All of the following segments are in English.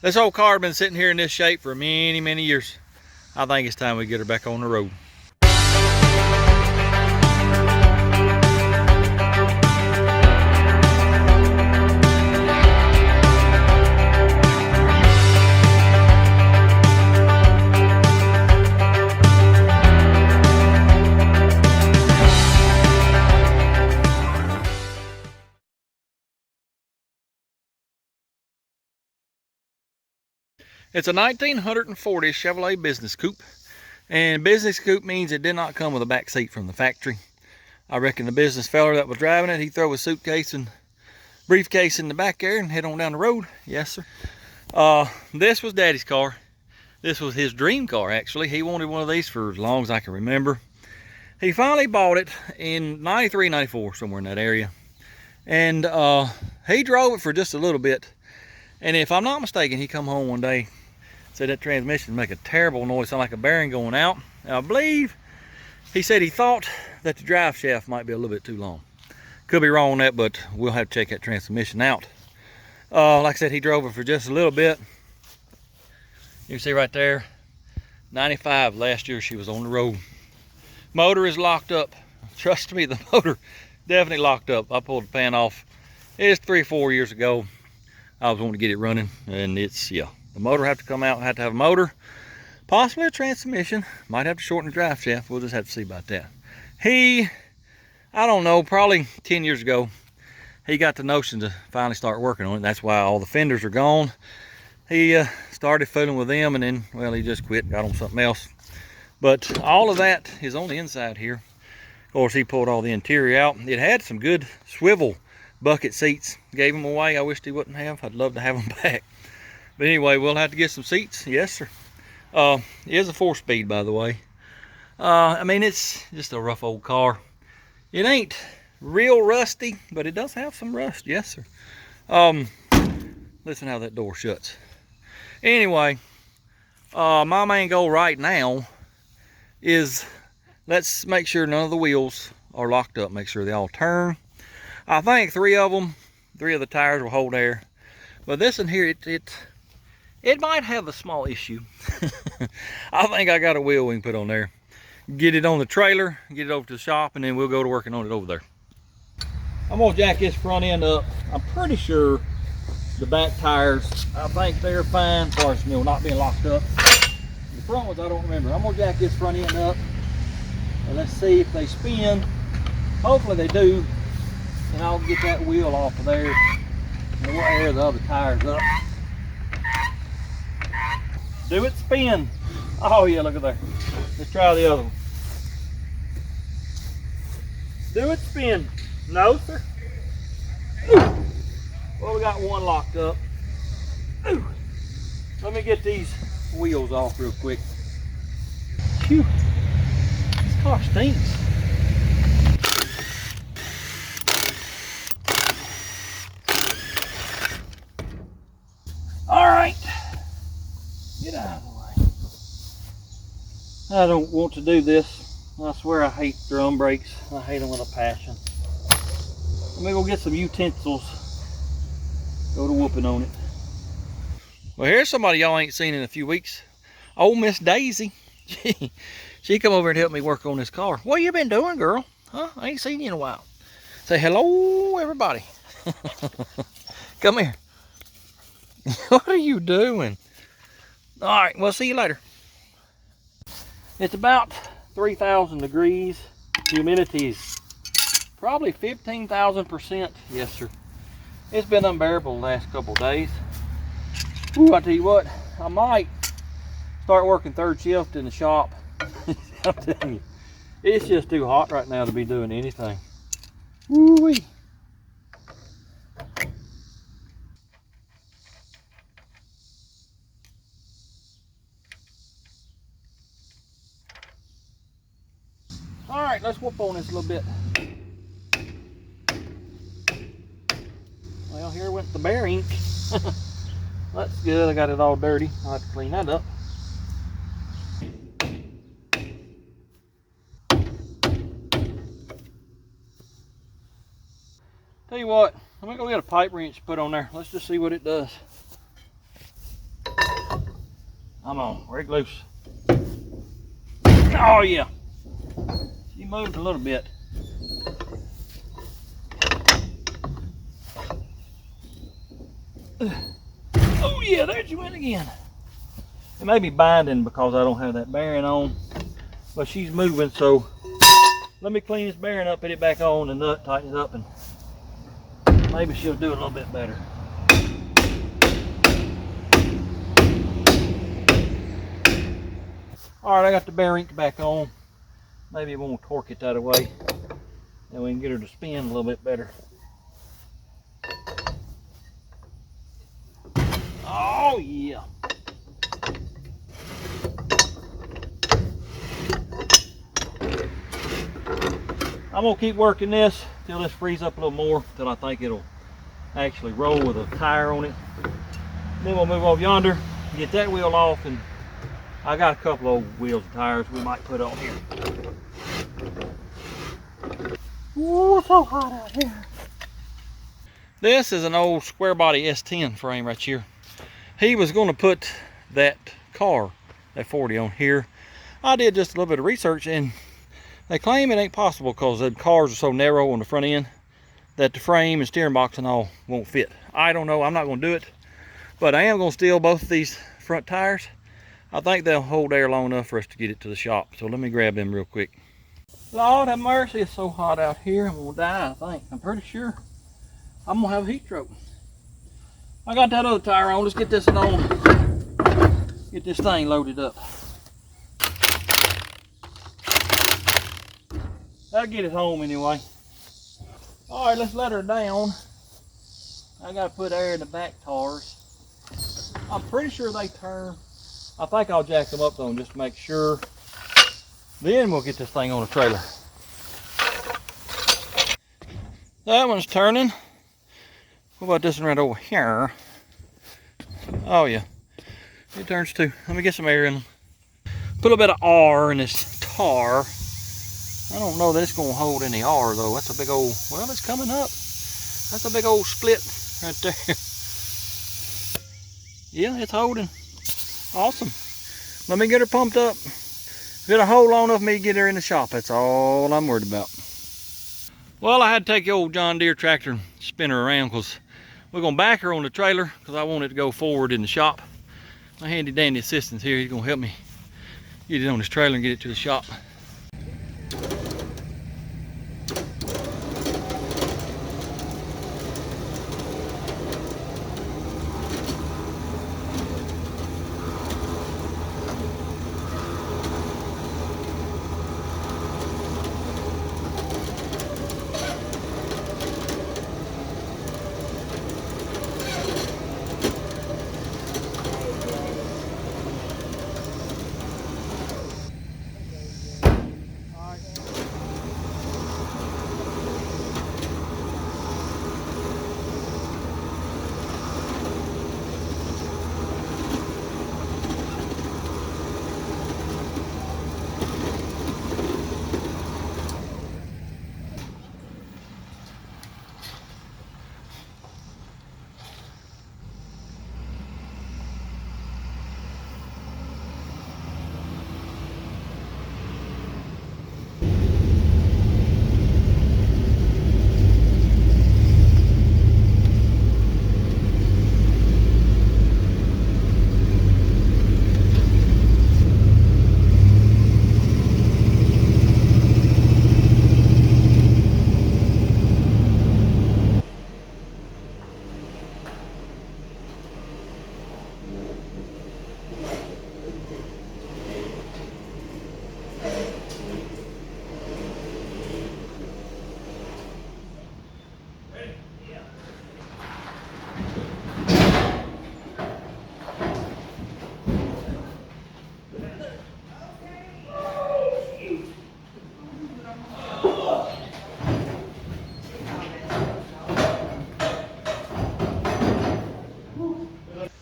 This old car has been sitting here in this shape for many, many years. I think it's time we get her back on the road. It's a 1940 Chevrolet Business Coupe, and Business Coupe means it did not come with a back seat from the factory. I reckon the business fella that was driving it, he throw his suitcase and briefcase in the back there and head on down the road. Yes, sir. This was Daddy's car. This was his dream car, actually. He wanted one of these for as long as I can remember. He finally bought it in 93, 94, somewhere in that area. And he drove it for just a little bit. And if I'm not mistaken, he come home one day, said that transmission make a terrible noise, sound like a bearing going out. And I believe he said he thought that the drive shaft might be a little bit too long. Could be wrong on that, but we'll have to check that transmission out. Like I said, he drove it for just a little bit. You can see right there, 95 last year she was on the road. Motor is locked up. Trust me, the motor definitely locked up. I pulled the pan off. It's 3 or 4 years ago. I was wanting to get it running, and it's, yeah, the motor have to come out, have to have a motor, possibly a transmission, might have to shorten the drive shaft. We'll just have to see about that. I don't know, probably 10 years ago, he got the notion to finally start working on it. That's why all the fenders are gone. He started fooling with them, and then, well, he just quit, got on something else. But all of that is on the inside here. Of course, he pulled all the interior out. It had some good swivel bucket seats. Gave them away. I wished he wouldn't have. I'd love to have them back. But anyway, we'll have to get some seats. Yes, sir. It is a 4-speed, by the way. I mean, it's just a rough old car. It ain't real rusty, but it does have some rust. Yes, sir. Listen how that door shuts. Anyway, my main goal right now is let's make sure none of the wheels are locked up. Make sure they all turn. I think 3 of the tires will hold air. But this in here, it might have a small issue. I think I got a wheel we can put on there. Get it on the trailer, get it over to the shop, and then we'll go to working on it over there. I'm gonna jack this front end up. I'm pretty sure the back tires, I think they're fine as far as, you know, not being locked up. The front ones, I don't remember. I'm gonna jack this front end up, and let's see if they spin. Hopefully they do. And I'll get that wheel off of there, and we'll air the other tires up. Do it spin. Oh yeah, look at there. Let's try the other one. Do it spin. No, sir. Ooh. Well, we got one locked up. Ooh. Let me get these wheels off real quick. Phew. This car stinks. Get out of the way. I don't want to do this. I swear I hate drum brakes. I hate them with a passion. Let me go get some utensils. Go to whooping on it. Well, here's somebody y'all ain't seen in a few weeks. Old Miss Daisy. She come over and help me work on this car. What you been doing, girl? Huh? I ain't seen you in a while. Say hello, everybody. Come here. What are you doing? All right, we'll see you later. It's about 3,000 degrees. Humidity is probably 15,000%. Yes, sir. It's been unbearable the last couple of days. Ooh, I tell you what, I might start working 3rd shift in the shop. I'm telling you, it's just too hot right now to be doing anything. Woo-wee. All right, let's whoop on this a little bit. Well, here went the bearing. That's good. I got it all dirty. I'll have to clean that up. Tell you what, I'm gonna go get a pipe wrench put on there. Let's just see what it does. Come on, rig loose. Oh yeah. She moved a little bit. Oh yeah, there she went again. It may be binding because I don't have that bearing on, but she's moving, so let me clean this bearing up, put it back on, the nut, tighten it up, and maybe she'll do a little bit better. All right, I got the bearing back on. Maybe it won't torque it that way. Then we can get her to spin a little bit better. Oh yeah. I'm gonna keep working this till this frees up a little more, till I think it'll actually roll with a tire on it. Then we'll move over yonder, get that wheel off, and I got a couple old wheels and tires we might put on here. Ooh, it's so hot out here. This is an old square body S10 frame right here. He was gonna put that car, that 40 on here. I did just a little bit of research, and they claim it ain't possible because the cars are so narrow on the front end that the frame and steering box and all won't fit. I don't know, I'm not gonna do it, but I am gonna steal both of these front tires. I think they'll hold air long enough for us to get it to the shop. So let me grab them real quick. Lord have mercy, it's so hot out here. I'm gonna die, I think. I'm pretty sure I'm gonna have a heat stroke. I got that other tire on, let's get this on. Get this thing loaded up. That'll get it home anyway. All right, let's let her down. I gotta put air in the back tires. I'm pretty sure they turn. I think I'll jack them up though, just to make sure. Then we'll get this thing on a trailer. That one's turning. What about this one right over here? Oh yeah, it turns too. Let me get some air in them. Put a bit of R in this tar. I don't know that it's gonna hold any R though. That's a big old, well, it's coming up. That's a big old split right there. Yeah, it's holding. Awesome. Let me get her pumped up. Get a hold long enough for me to get her in the shop. That's all I'm worried about. Well, I had to take the old John Deere tractor and spin her around because we're gonna back her on the trailer because I want it to go forward in the shop. My handy dandy assistant's here. He's gonna help me get it on this trailer and get it to the shop.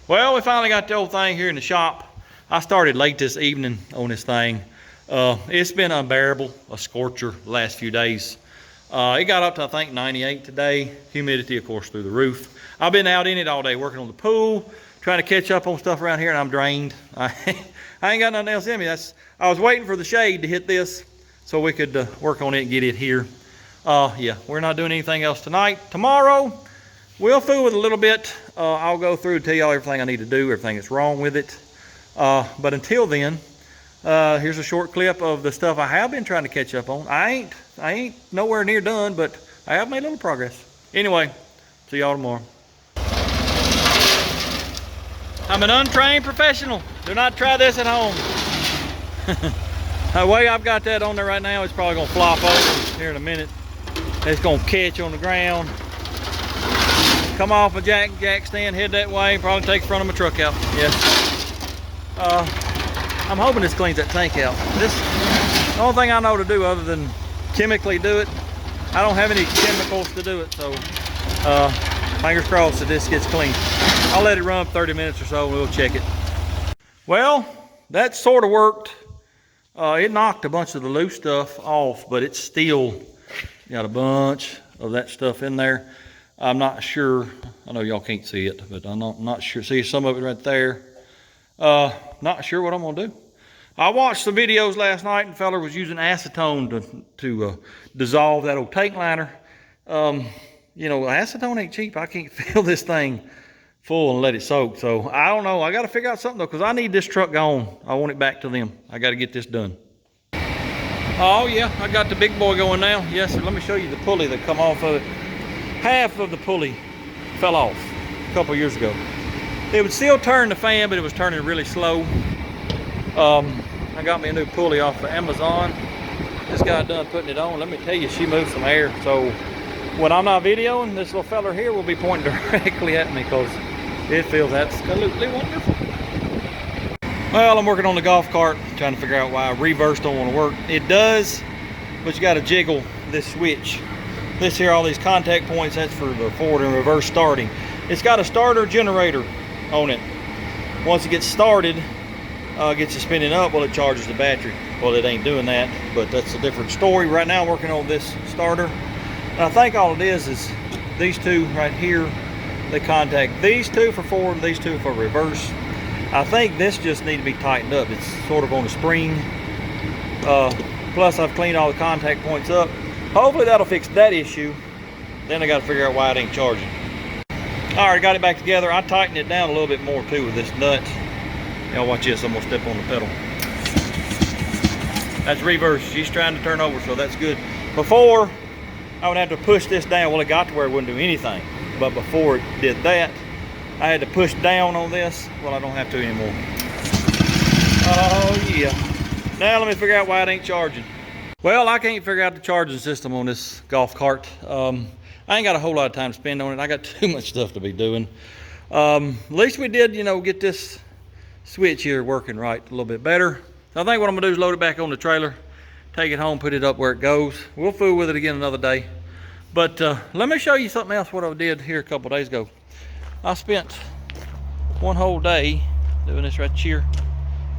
Well, we finally got the old thing here in the shop. I started late this evening on this thing. It's been unbearable, a scorcher the last few days. It got up to, I think, 98 today. Humidity, of course, through the roof. I've been out in it all day working on the pool, trying to catch up on stuff around here, and I'm drained. I ain't got nothing else in me. I was waiting for the shade to hit this so we could work on it and get it here. Yeah, we're not doing anything else tonight. Tomorrow, we'll fool with a little bit. I'll go through and tell y'all everything I need to do, everything that's wrong with it. But until then, here's a short clip of the stuff I have been trying to catch up on. I ain't nowhere near done, but I have made a little progress. Anyway, see y'all tomorrow. I'm an untrained professional. Do not try this at home. The way I've got that on there right now, it's probably gonna flop over here in a minute. It's gonna catch on the ground. Come off a jack stand, head that way, probably take the front of my truck out. Yes. I'm hoping this cleans that tank out. The only thing I know to do other than chemically do it, I don't have any chemicals to do it, so fingers crossed that this gets clean. I'll let it run 30 minutes or so and we'll check it. Well, that sort of worked. It knocked a bunch of the loose stuff off, but it's still got a bunch of that stuff in there. I'm not sure, I know y'all can't see it, but I'm not sure. See some of it right there. Not sure what I'm gonna do. I watched the videos last night and the fella was using acetone to dissolve that old tank liner. You know, acetone ain't cheap. I can't fill this thing full and let it soak. So I don't know. I got to figure out something though, because I need this truck gone. I want it back to them. I got to get this done. Oh yeah, I got the big boy going now. Yes, sir. Let me show you the pulley that come off of it. Half of the pulley fell off a couple years ago. It would still turn the fan, but it was turning really slow. I got me a new pulley off of Amazon. Just got done putting it on. Let me tell you, she moved some air. So when I'm not videoing, this little fella here will be pointing directly at me because it feels absolutely wonderful. Well, I'm working on the golf cart, trying to figure out why reverse don't want to work. It does, but you got to jiggle this switch. This here, all these contact points, that's for the forward and reverse starting. It's got a starter generator on it. Once it gets started, gets it spinning up, well, it charges the battery. Well, it ain't doing that, but that's a different story. Right now, I'm working on this starter. And I think all it is these two right here, they contact these two for forward and these two for reverse. I think this just needs to be tightened up. It's sort of on a spring. Plus, I've cleaned all the contact points up. Hopefully, that'll fix that issue. Then I got to figure out why it ain't charging. All right, got it back together. I tightened it down a little bit more too with this nut. Y'all watch this, I'm gonna step on the pedal. That's reverse, she's trying to turn over, so that's good. Before, I would have to push this down. Well, it got to where it wouldn't do anything. But before it did that, I had to push down on this. Well, I don't have to anymore. Oh yeah. Now let me figure out why it ain't charging. Well, I can't figure out the charging system on this golf cart. I ain't got a whole lot of time to spend on it. I got too much stuff to be doing. At least we did, you know, get this switch here working right a little bit better. So I think what I'm gonna do is load it back on the trailer, take it home, put it up where it goes. We'll fool with it again another day. But let me show you something else what I did here a couple days ago. I spent one whole day doing this right here.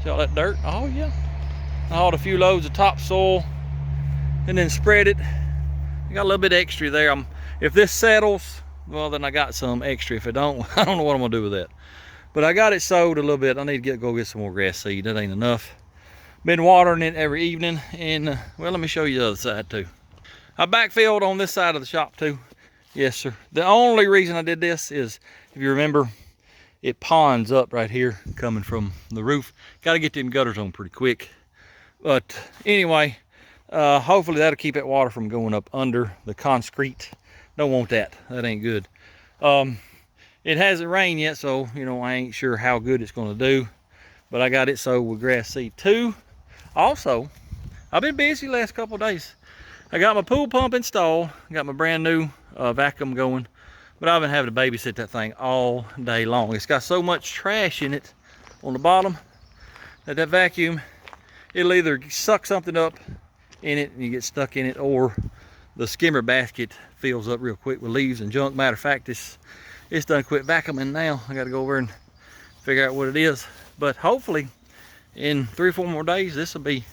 See all that dirt? Oh yeah. I hauled a few loads of topsoil and then spread it. I got a little bit extra there. If this settles, well then I got some extra. If it don't, I don't know what I'm gonna do with that. But I got it sowed a little bit. I need to go get some more grass seed. That ain't enough. Been watering it every evening. And well, let me show you the other side too. I backfilled on this side of the shop too. Yes, sir. The only reason I did this is, if you remember, it ponds up right here coming from the roof. Got to get them gutters on pretty quick. But anyway, hopefully that'll keep that water from going up under the concrete. Don't want that. That ain't good. It hasn't rained yet, so you know I ain't sure how good it's going to do. But I got it sowed with grass seed too. Also, I've been busy the last couple of days. I got my pool pump installed. Got my brand new vacuum going. But I've been having to babysit that thing all day long. It's got so much trash in it on the bottom that that vacuum, it'll either suck something up in it and you get stuck in it, or the skimmer basket fills up real quick with leaves and junk. Matter of fact, it's done quit vacuuming now. I got to go over and figure out what it is. But hopefully in 3 or 4 more days, this will be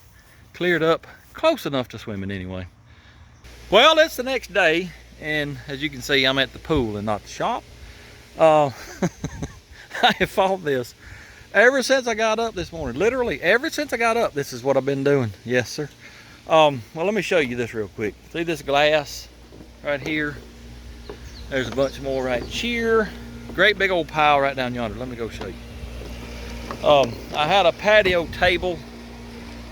cleared up close enough to swimming anyway. Well, it's the next day, and as you can see, I'm at the pool and not the shop. I have fought this ever since I got up this morning. Literally, ever since I got up, this is what I've been doing. Yes, sir. Well, let me show you this real quick. See this glass right here? There's a bunch more right here. Great big old pile right down yonder. Let me go show you. I had a patio table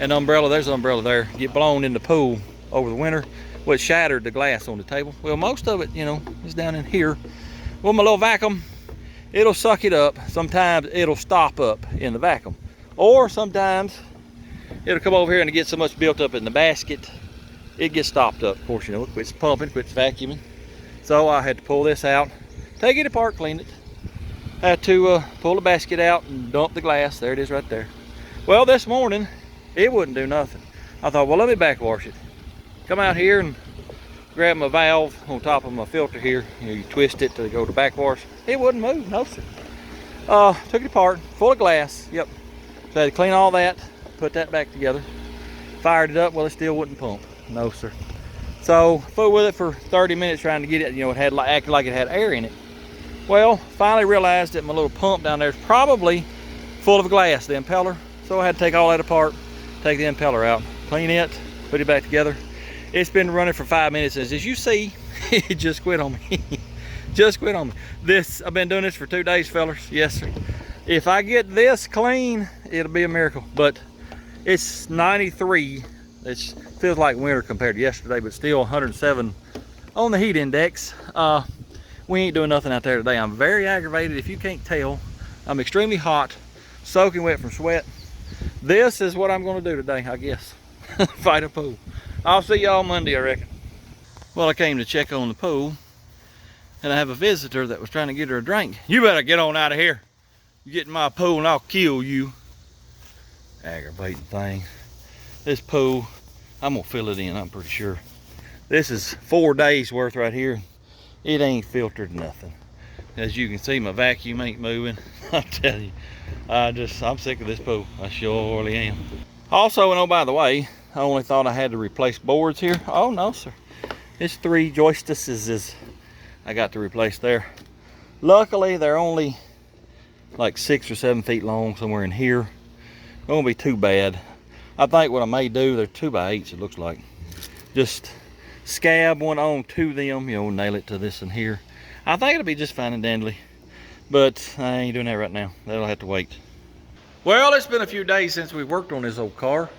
and umbrella. There's an umbrella there. Get blown in the pool over the winter, which shattered the glass on the table. Well, most of it, you know, is down in here. Well, my little vacuum, it'll suck it up. Sometimes it'll stop up in the vacuum, or sometimes it'll come over here and it gets so much built up in the basket, it gets stopped up. Of course, you know, it quits pumping, quits vacuuming. So I had to pull this out, take it apart, clean it. Had to pull the basket out and dump the glass. There it is right there. Well, this morning, it wouldn't do nothing. I thought, well, let me backwash it. Come out here and grab my valve on top of my filter here. You know, you twist it to go to backwash. It wouldn't move, no sir. Took it apart, full of glass, yep. So I had to clean all that, put that back together. Fired it up, well, it still wouldn't pump, no sir. So, fooled with it for 30 minutes trying to get it, you know, it had acted like it had air in it. Well, finally realized that my little pump down there is probably full of glass, the impeller. So I had to take all that apart, take the impeller out, clean it, put it back together. It's been running for 5 minutes, and as you see, it just quit on me. Just quit on me. I've been doing this for 2 days, fellas. Yes, sir. If I get this clean, it'll be a miracle. But it's 93. It feels like winter compared to yesterday, but still 107 on the heat index. We ain't doing nothing out there today. I'm very aggravated. If you can't tell, I'm extremely hot, soaking wet from sweat. This is what I'm going to do today, I guess. Fight a pool. I'll see y'all Monday, I reckon. Well, I came to check on the pool, and I have a visitor that was trying to get her a drink. You better get on out of here. You get in my pool and I'll kill you. Aggravating thing. This pool, I'm gonna fill it in, I'm pretty sure. This is 4 days worth right here. It ain't filtered nothing. As you can see, my vacuum ain't moving. I tell you, I'm sick of this pool. I surely am. Also, and oh, by the way, I only thought I had to replace boards here. Oh, no, sir. It's 3 joistices I got to replace there. Luckily, they're only like 6 or 7 feet long, somewhere in here. It won't be too bad. I think what I may do, they're 2x8s, it looks like. Just scab one on to them, you know, nail it to this and here. I think it'll be just fine and dandy, but I ain't doing that right now. That'll have to wait. Well, it's been a few days since we worked on this old car.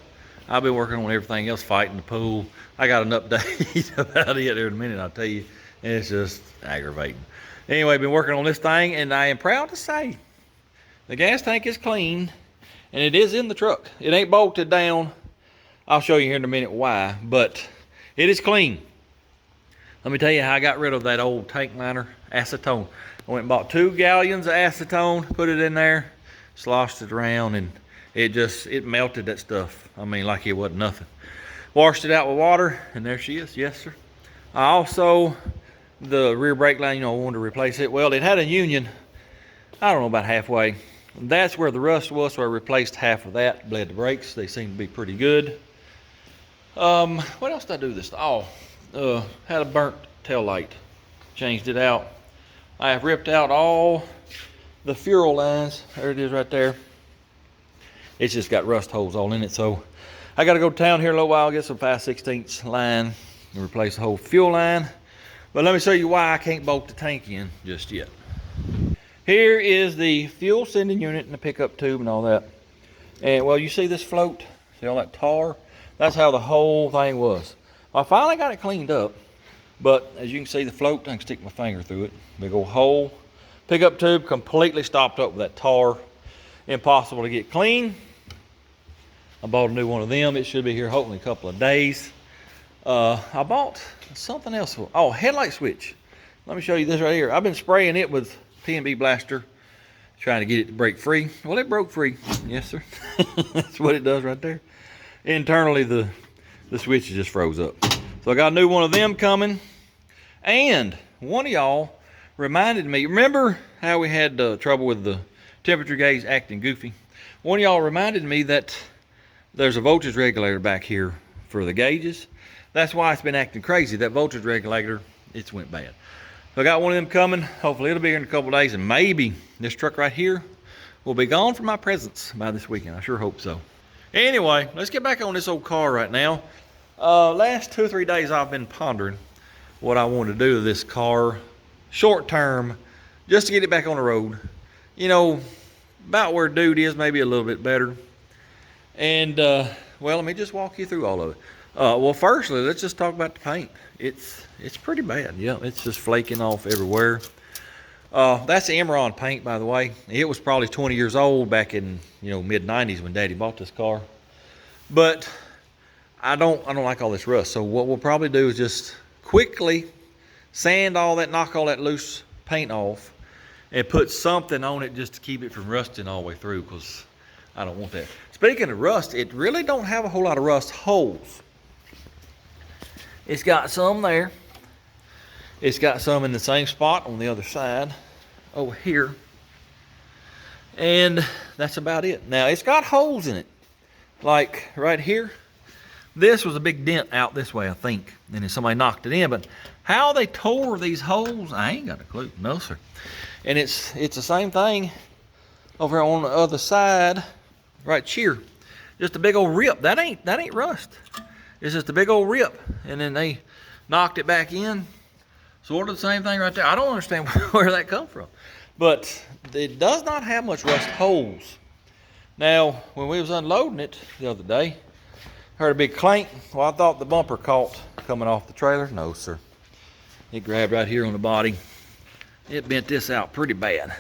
I've been working on everything else, fighting the pool. I got an update about it here in a minute, I'll tell you. It's just aggravating. Anyway, been working on this thing, and I am proud to say the gas tank is clean, and it is in the truck. It ain't bolted down. I'll show you here in a minute why, but it is clean. Let me tell you how I got rid of that old tank liner acetone. I went and bought 2 gallons of acetone, put it in there, sloshed it around, and it melted that stuff. I mean, like it wasn't nothing. Washed it out with water, and there she is. Yes, sir. I also, the rear brake line, you know, I wanted to replace it. Well, it had a union, I don't know, about halfway. That's where the rust was, so I replaced half of that, bled the brakes. They seem to be pretty good. What else did I do this? Oh, had a burnt tail light. Changed it out. I have ripped out all the fuel lines. There it is right there. It's just got rust holes all in it, so I got to go to town here in a little while, get some 5/16 line and replace the whole fuel line. But let me show you why I can't bolt the tank in just yet. Here is the fuel sending unit and the pickup tube and all that. And well, you see this float? See all that tar? That's how the whole thing was. I finally got it cleaned up, but as you can see, the float, I can stick my finger through it. Big old hole. Pickup tube completely stopped up with that tar. Impossible to get clean. I bought a new one of them. It should be here hopefully a couple of days. I bought something else. Oh, headlight switch. Let me show you this right here. I've been spraying it with P&B Blaster, trying to get it to break free. Well, it broke free. Yes, sir. That's what it does right there. Internally, the switch just froze up. So I got a new one of them coming. And one of y'all reminded me, remember how we had trouble with the temperature gauge acting goofy? One of y'all reminded me that there's a voltage regulator back here for the gauges. That's why it's been acting crazy. That voltage regulator, it's went bad. So I got one of them coming. Hopefully it'll be here in a couple days, and maybe this truck right here will be gone for my presents by this weekend. I sure hope so. Anyway, let's get back on this old car right now. Last 2 or 3 days I've been pondering what I want to do to this car short term, just to get it back on the road. You know, about where dude is, maybe a little bit better. And well, let me just walk you through all of it. Well, firstly, let's just talk about the paint. It's pretty bad. Yeah, it's just flaking off everywhere. That's the Emerald paint, by the way. It was probably 20 years old back in, you know, mid-90s when Daddy bought this car. But I don't like all this rust. So what we'll probably do is just quickly sand all that, knock all that loose paint off, and put something on it just to keep it from rusting all the way through, because I don't want that. Speaking of rust, it really don't have a whole lot of rust holes. It's got some there. It's got some in the same spot on the other side over here. And that's about it. Now, it's got holes in it. Like right here. This was a big dent out this way, I think. And then somebody knocked it in. But how they tore these holes, I ain't got a clue. No, sir. And it's the same thing over on the other side, right here. Just a big old rip. That ain't rust. It's just a big old rip. And then they knocked it back in. Sort of the same thing right there. I don't understand where that come from. But it does not have much rust holes. Now, when we was unloading it the other day, heard a big clank. Well, I thought the bumper caught coming off the trailer. No, sir. It grabbed right here on the body. It bent this out pretty bad.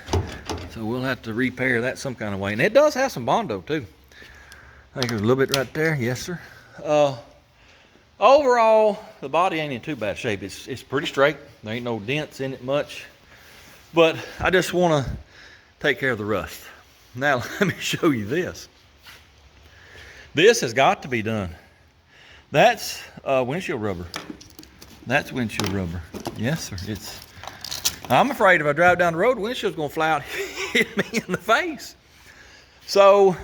So we'll have to repair that some kind of way. And it does have some Bondo too. I think there's a little bit right there. Yes, sir. Overall, the body ain't in too bad shape. It's pretty straight. There ain't no dents in it much. But I just want to take care of the rust. Now, let me show you this. This has got to be done. That's windshield rubber. That's windshield rubber. Yes, sir. I'm afraid if I drive down the road, the windshield's going to fly out and hit me in the face. So,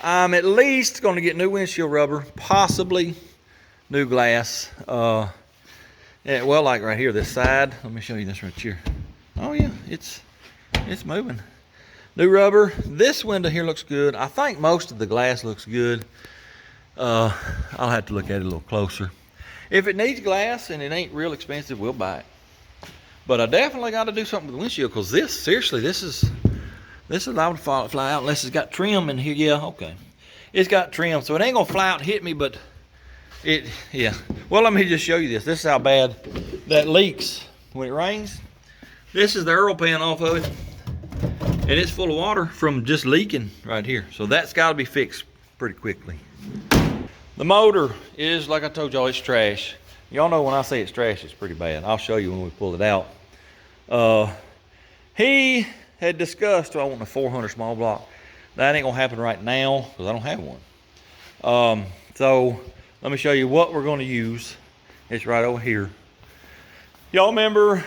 I'm at least going to get new windshield rubber, possibly new glass. Yeah, well, like right here, this side. Let me show you this right here. Oh yeah, it's moving. New rubber. This window here looks good. I think most of the glass looks good. I'll have to look at it a little closer. If it needs glass and it ain't real expensive, we'll buy it. But I definitely got to do something with the windshield, because seriously, this is liable to fly out unless it's got trim in here. Yeah, okay. It's got trim, so it ain't gonna fly out and hit me, but yeah. Well, let me just show you this. This is how bad that leaks when it rains. This is the Earl pan off of it, and it's full of water from just leaking right here. So that's got to be fixed pretty quickly. The motor is, like I told y'all, it's trash. Y'all know when I say it's trash, it's pretty bad. I'll show you when we pull it out. He had discussed, I want a 400 small block. That ain't gonna happen right now because I don't have one. So let me show you what we're gonna use. It's right over here. Y'all remember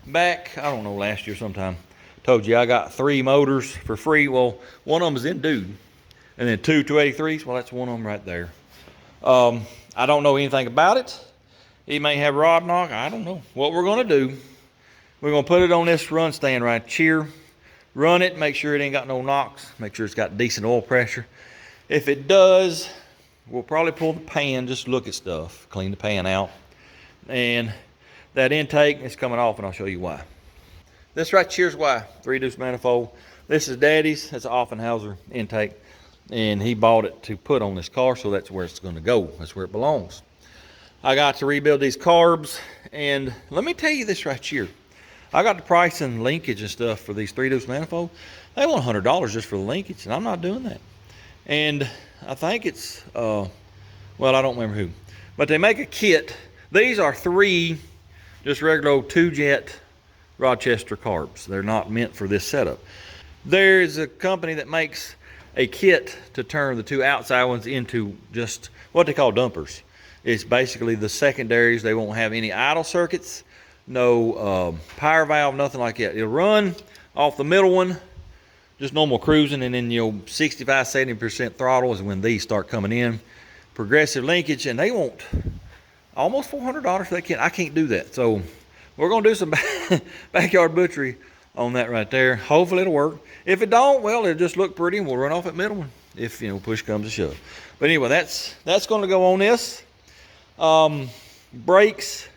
back, I don't know, last year sometime, told you I got 3 motors for free. Well, one of them is in Dude, and then 2 283s. Well, that's one of them right there. I don't know anything about it. It may have rod knock. I don't know. What we're gonna do, we're gonna put it on this run stand right here. Run it, make sure it ain't got no knocks. Make sure it's got decent oil pressure. If it does, we'll probably pull the pan, just look at stuff, clean the pan out. And that intake is coming off, and I'll show you why. This right here's why. 3-deuce manifold. This is Daddy's. That's an Offenhauser intake. And he bought it to put on this car, so that's where it's gonna go. That's where it belongs. I got to rebuild these carbs, and let me tell you this right here. I got the price and linkage and stuff for these 3-deuce manifold. They want $100 just for the linkage, and I'm not doing that. And I think it's, well, I don't remember who, but they make a kit. These are 3 just regular old 2-jet Rochester carbs. They're not meant for this setup. There's a company that makes a kit to turn the 2 outside ones into just what they call dumpers. It's basically the secondaries. They won't have any idle circuits, no power valve, nothing like that. It'll run off the middle one, just normal cruising, and then 65-70% throttle is when these start coming in. Progressive linkage, and they want almost $400 for that kit. I can't do that. So we're gonna do some backyard butchery on that right there. Hopefully it'll work. If it don't, well, it'll just look pretty and we'll run off at middle one if, you know, push comes to shove. But anyway, that's gonna go on this. Brakes,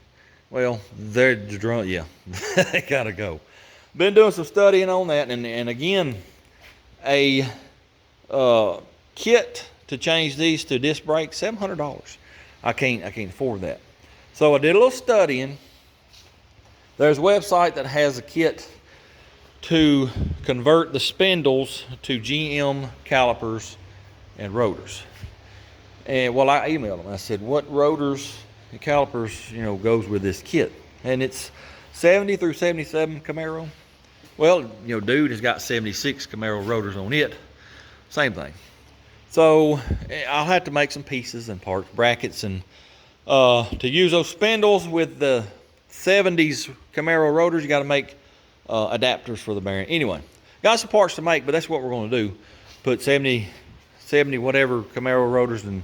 well, they're drunk, yeah, they gotta go. Been doing some studying on that, and again, a kit to change these to disc brakes, $700. I can't afford that. So I did a little studying. There's a website that has a kit to convert the spindles to GM calipers and rotors. And well, I emailed them. I said, what rotors and calipers, you know, goes with this kit? And it's 70 through 77 Camaro. Well, you know, dude has got 76 Camaro rotors on it. Same thing. So I'll have to make some pieces and parts, brackets, and to use those spindles with the 70s Camaro rotors, you got to make adapters for the bearing. Anyway, got some parts to make, but that's what we're going to do. Put 70 whatever Camaro rotors and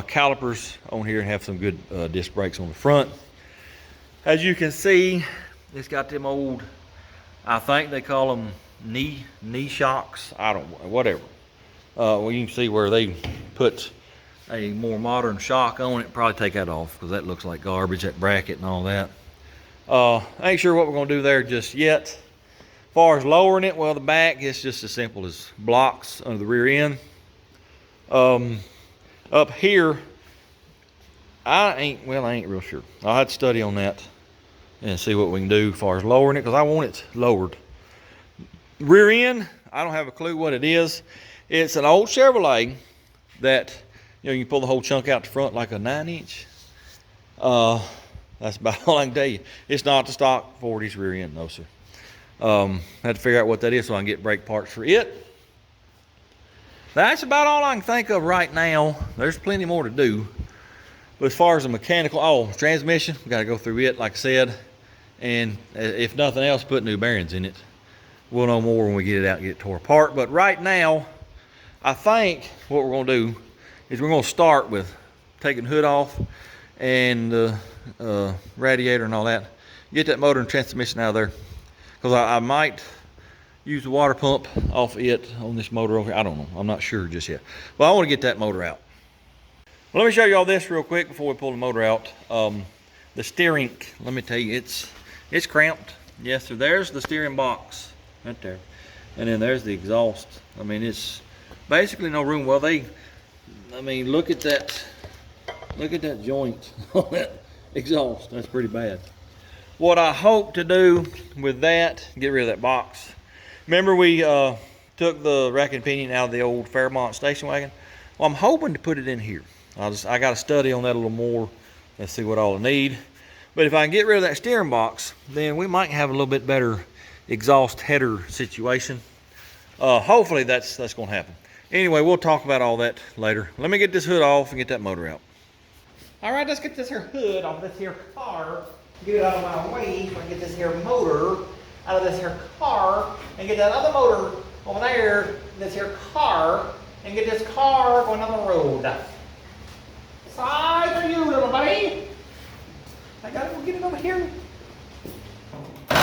calipers on here and have some good disc brakes on the front. As you can see, it's got them old, I think they call them knee shocks. I don't, whatever. Well, you can see where they put a more modern shock on it. Probably take that off because that looks like garbage, that bracket and all that. I ain't sure what we're going to do there just yet. As far as lowering it, well, the back, it's just as simple as blocks under the rear end. Up here, I ain't real sure. I'll have to study on that and see what we can do as far as lowering it, because I want it lowered. Rear end, I don't have a clue what it is. It's an old Chevrolet that, you know, you can pull the whole chunk out the front like a 9-inch. That's about all I can tell you. It's not the stock 40s rear end, no sir. Had to figure out what that is so I can get brake parts for it. That's about all I can think of right now. There's plenty more to do. But as far as the mechanical, transmission, we got to go through it, like I said. And if nothing else, put new bearings in it. We'll know more when we get it out and get it tore apart. But right now, I think what we're going to do is we're going to start with taking the hood off and the radiator and all that. Get that motor and transmission out of there. Because I might use the water pump off it on this motor over here. I don't know. I'm not sure just yet. But I want to get that motor out. Well, let me show you all this real quick before we pull the motor out. The steering, let me tell you, it's cramped. Yes, so there's the steering box right there. And then there's the exhaust. I mean, it's basically no room. Well, look at that. Look at that joint on that exhaust. That's pretty bad. What I hope to do with that, get rid of that box. Remember we took the rack and pinion out of the old Fairmont station wagon? Well, I'm hoping to put it in here. I got to study on that a little more. Let's see what all I need. But if I can get rid of that steering box, then we might have a little bit better exhaust header situation. Hopefully that's going to happen. Anyway, we'll talk about all that later. Let me get this hood off and get that motor out. All right, let's get this here hood off this here car. Get it out of my way so I can get this here motor out of this here car and get that other motor over there in this here car and get this car going on the road. Side for you, little buddy. I gotta go get it over here. I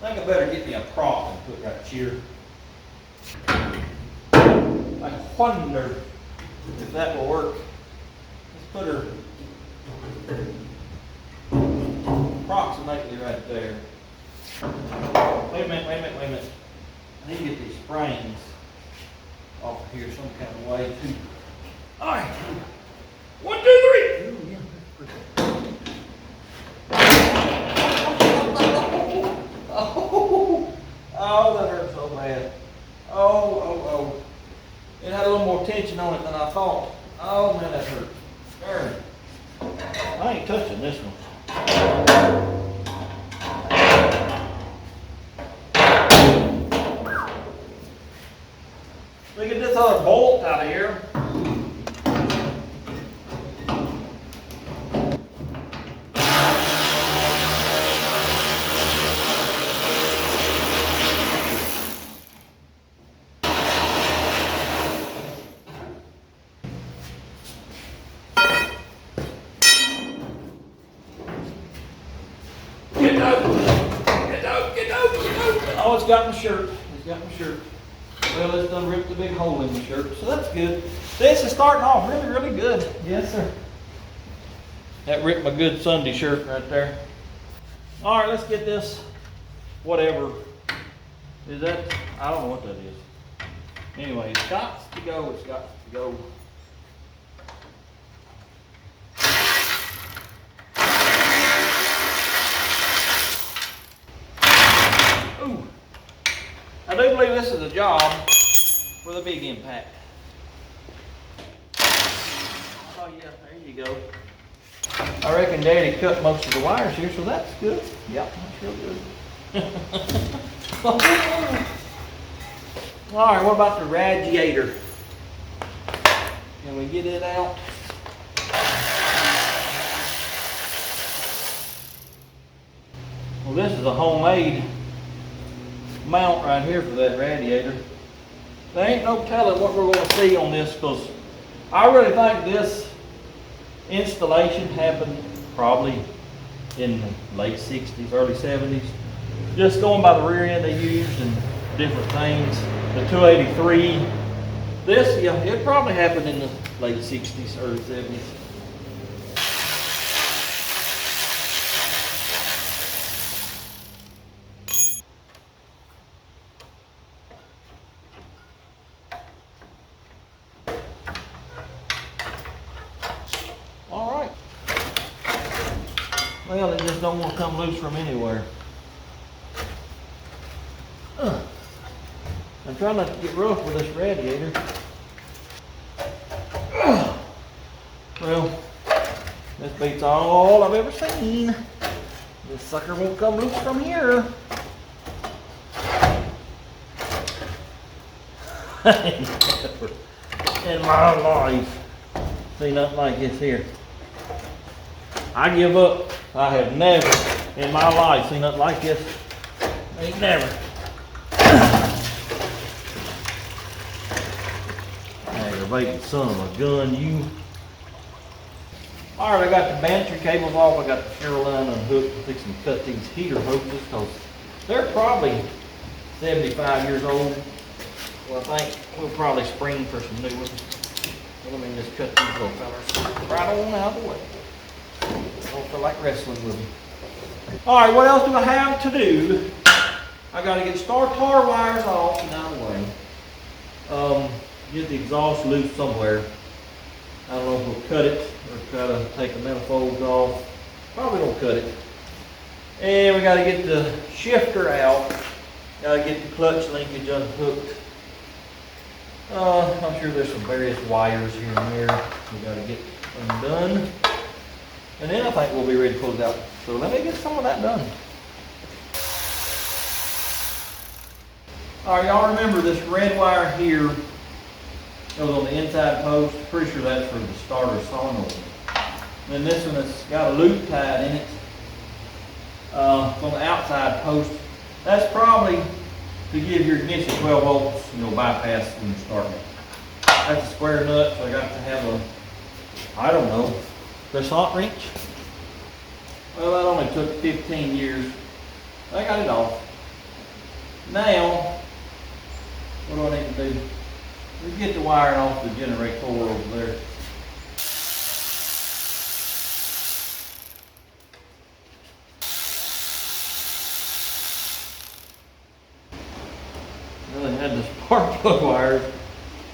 think I better get me a prop and put right here. I wonder if that will work. Let's put her approximately right there. Wait a minute. I need to get these springs off of here some kind of way too. All right. 1, 2, 3. Ooh, yeah, oh, that hurt so bad. Oh. It had a little more tension on it than I thought. Oh man, that hurt. Darn. I ain't touching this one. Look at this other bolt out of here. No, it's got my shirt. It's got my shirt. Well, it's done ripped a big hole in the shirt, so that's good. This is starting off really, really good. Yes, sir. That ripped my good Sunday shirt right there. All right, let's get this, whatever. Is that, I don't know what that is. Anyway, it's got to go, it's got to go. Ooh, I do believe this is a job with a big impact. Oh yeah, there you go. I reckon Daddy cut most of the wires here, so that's good. Yep, that's real good. All right, what about the radiator? Can we get it out? Well, this is a homemade mount right here for that radiator. There ain't no telling what we're going to see on this, because I really think this installation happened probably in the late 60s, early 70s. Just going by the rear end they used and different things. The 283. This, yeah, it probably happened in the late 60s, early 70s. All right. Well, it just don't want to come loose from anywhere. I'm trying not to get rough with this radiator. Well, this beats all I've ever seen. This sucker won't come loose from here. Never in my life seen nothing like this here. I give up. I have never in my life seen nothing like this. Ain't never. Aggravating son of a gun, you. Alright, I got the bantry cables off. I got the Carolina hook. I'm fixing to cut these heater hoses because they're probably 75 years old. Well, I think we'll probably spring for some new ones. Let me just cut these little fellas right on out of the way. I don't feel like wrestling with them. Alright, what else do I have to do? I got to get tar wires off and out of the way. Get the exhaust loose somewhere. I don't know if we'll cut it or try to take the manifolds off. Probably don't cut it. And we got to get the shifter out. Got to get the clutch linkage unhooked. I'm sure there's some various wires here and there we got to get undone. And then I think we'll be ready to close out. So let me get some of that done. All right, y'all remember this red wire here goes on the inside post. Pretty sure that's for the starter solenoid. Then this one has got a loop tied in it on the outside post. That's probably to give your ignition 12 volts, bypass when you're starting it. That's a square nut, so I got to have a, I don't know, croissant wrench. Well, that only took 15 years. I got it off. Now, what do I need to do? We get the wiring off the generator over there. Well, they had the spark plug wires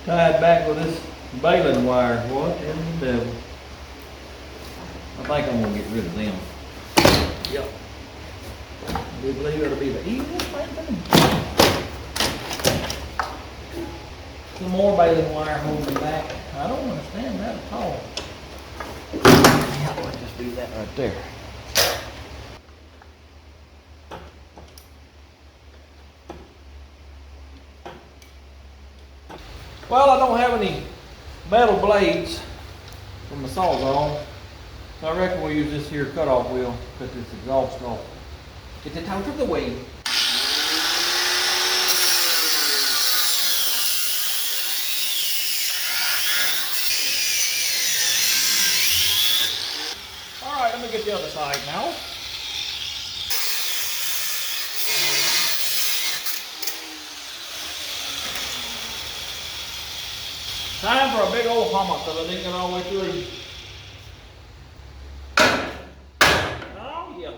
tied back with this baling wire. What in the devil? I think I'm gonna get rid of them. Yep. I do believe it'll be the easiest thing to do. Some more baling wire holding back. I don't understand that at all. Yeah, let's just do that right there. Well, I don't have any metal blades from the sawzall, so I reckon we'll use this here cutoff wheel, cut this exhaust off. Get it out of the way. All right, let me get the other side now. Time for a big old hummer because I didn't get all the way through. Oh yeah.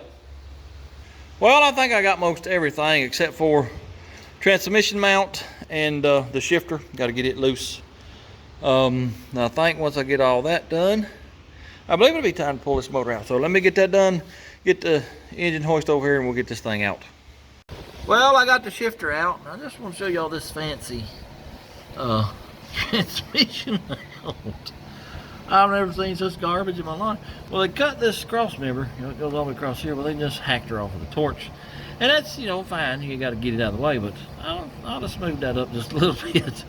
Well, I think I got most everything except for transmission mount and the shifter. Got to get it loose. Now I think once I get all that done, I believe it'll be time to pull this motor out. So let me get that done, get the engine hoist over here, and we'll get this thing out. Well, I got the shifter out. I just want to show y'all this fancy transmission mount. I've never seen such garbage in my life. Well, they cut this cross member, you know, it goes all the way across here, but they just hacked her off with a torch. And that's, you know, fine. You got to get it out of the way, but I'll just smooth that up just a little bit.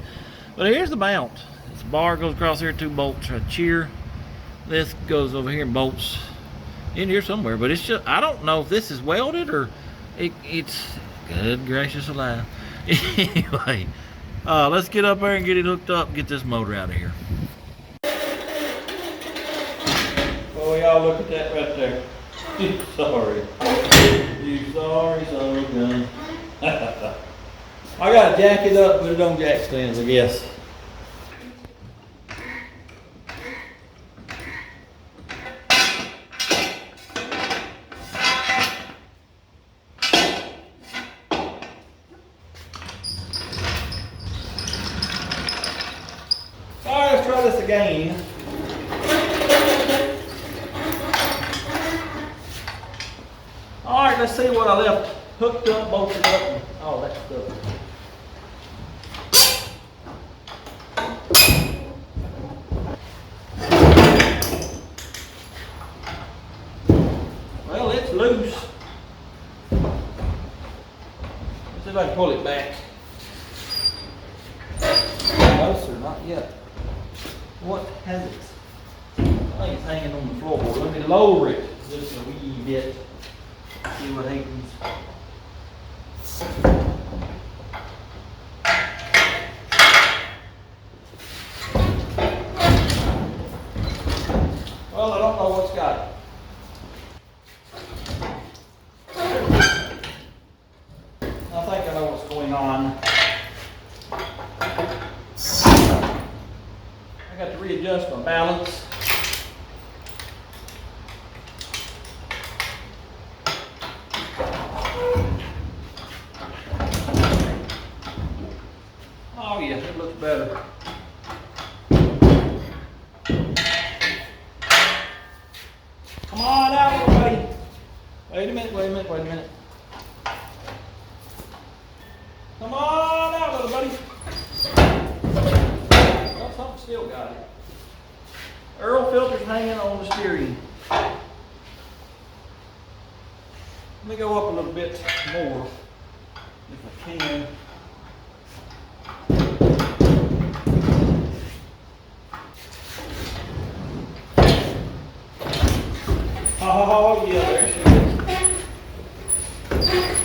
But here's the mount. This bar goes across here, 2 bolts right here. This goes over here and bolts in here somewhere, but it's just, I don't know if this is welded or it's, good gracious alive. Anyway, let's get up there and get it hooked up, get this motor out of here. Oh, y'all look at that right there. Sorry. You sorry son of a gun. I gotta jack it up, but it don't jack stands, I guess. Alright, let's try this again. Alright, let's see what I left hooked up, bolted up, and all that stuff. Well, it's loose. Let's see if I can pull it back. No, sir, not yet. What has it? I think it's hanging on the floorboard. Let me lower it just a wee bit. See what happens. Well, I don't know what's got it. I think I know what's going on. I got to readjust my balance. Oh yeah, it looks better. Come on out, everybody. Wait a minute. Come on out, little buddy. Well, something still got it. Earl filter's hanging on the steering. Let me go up a little bit more, if I can. Oh yeah, there she is.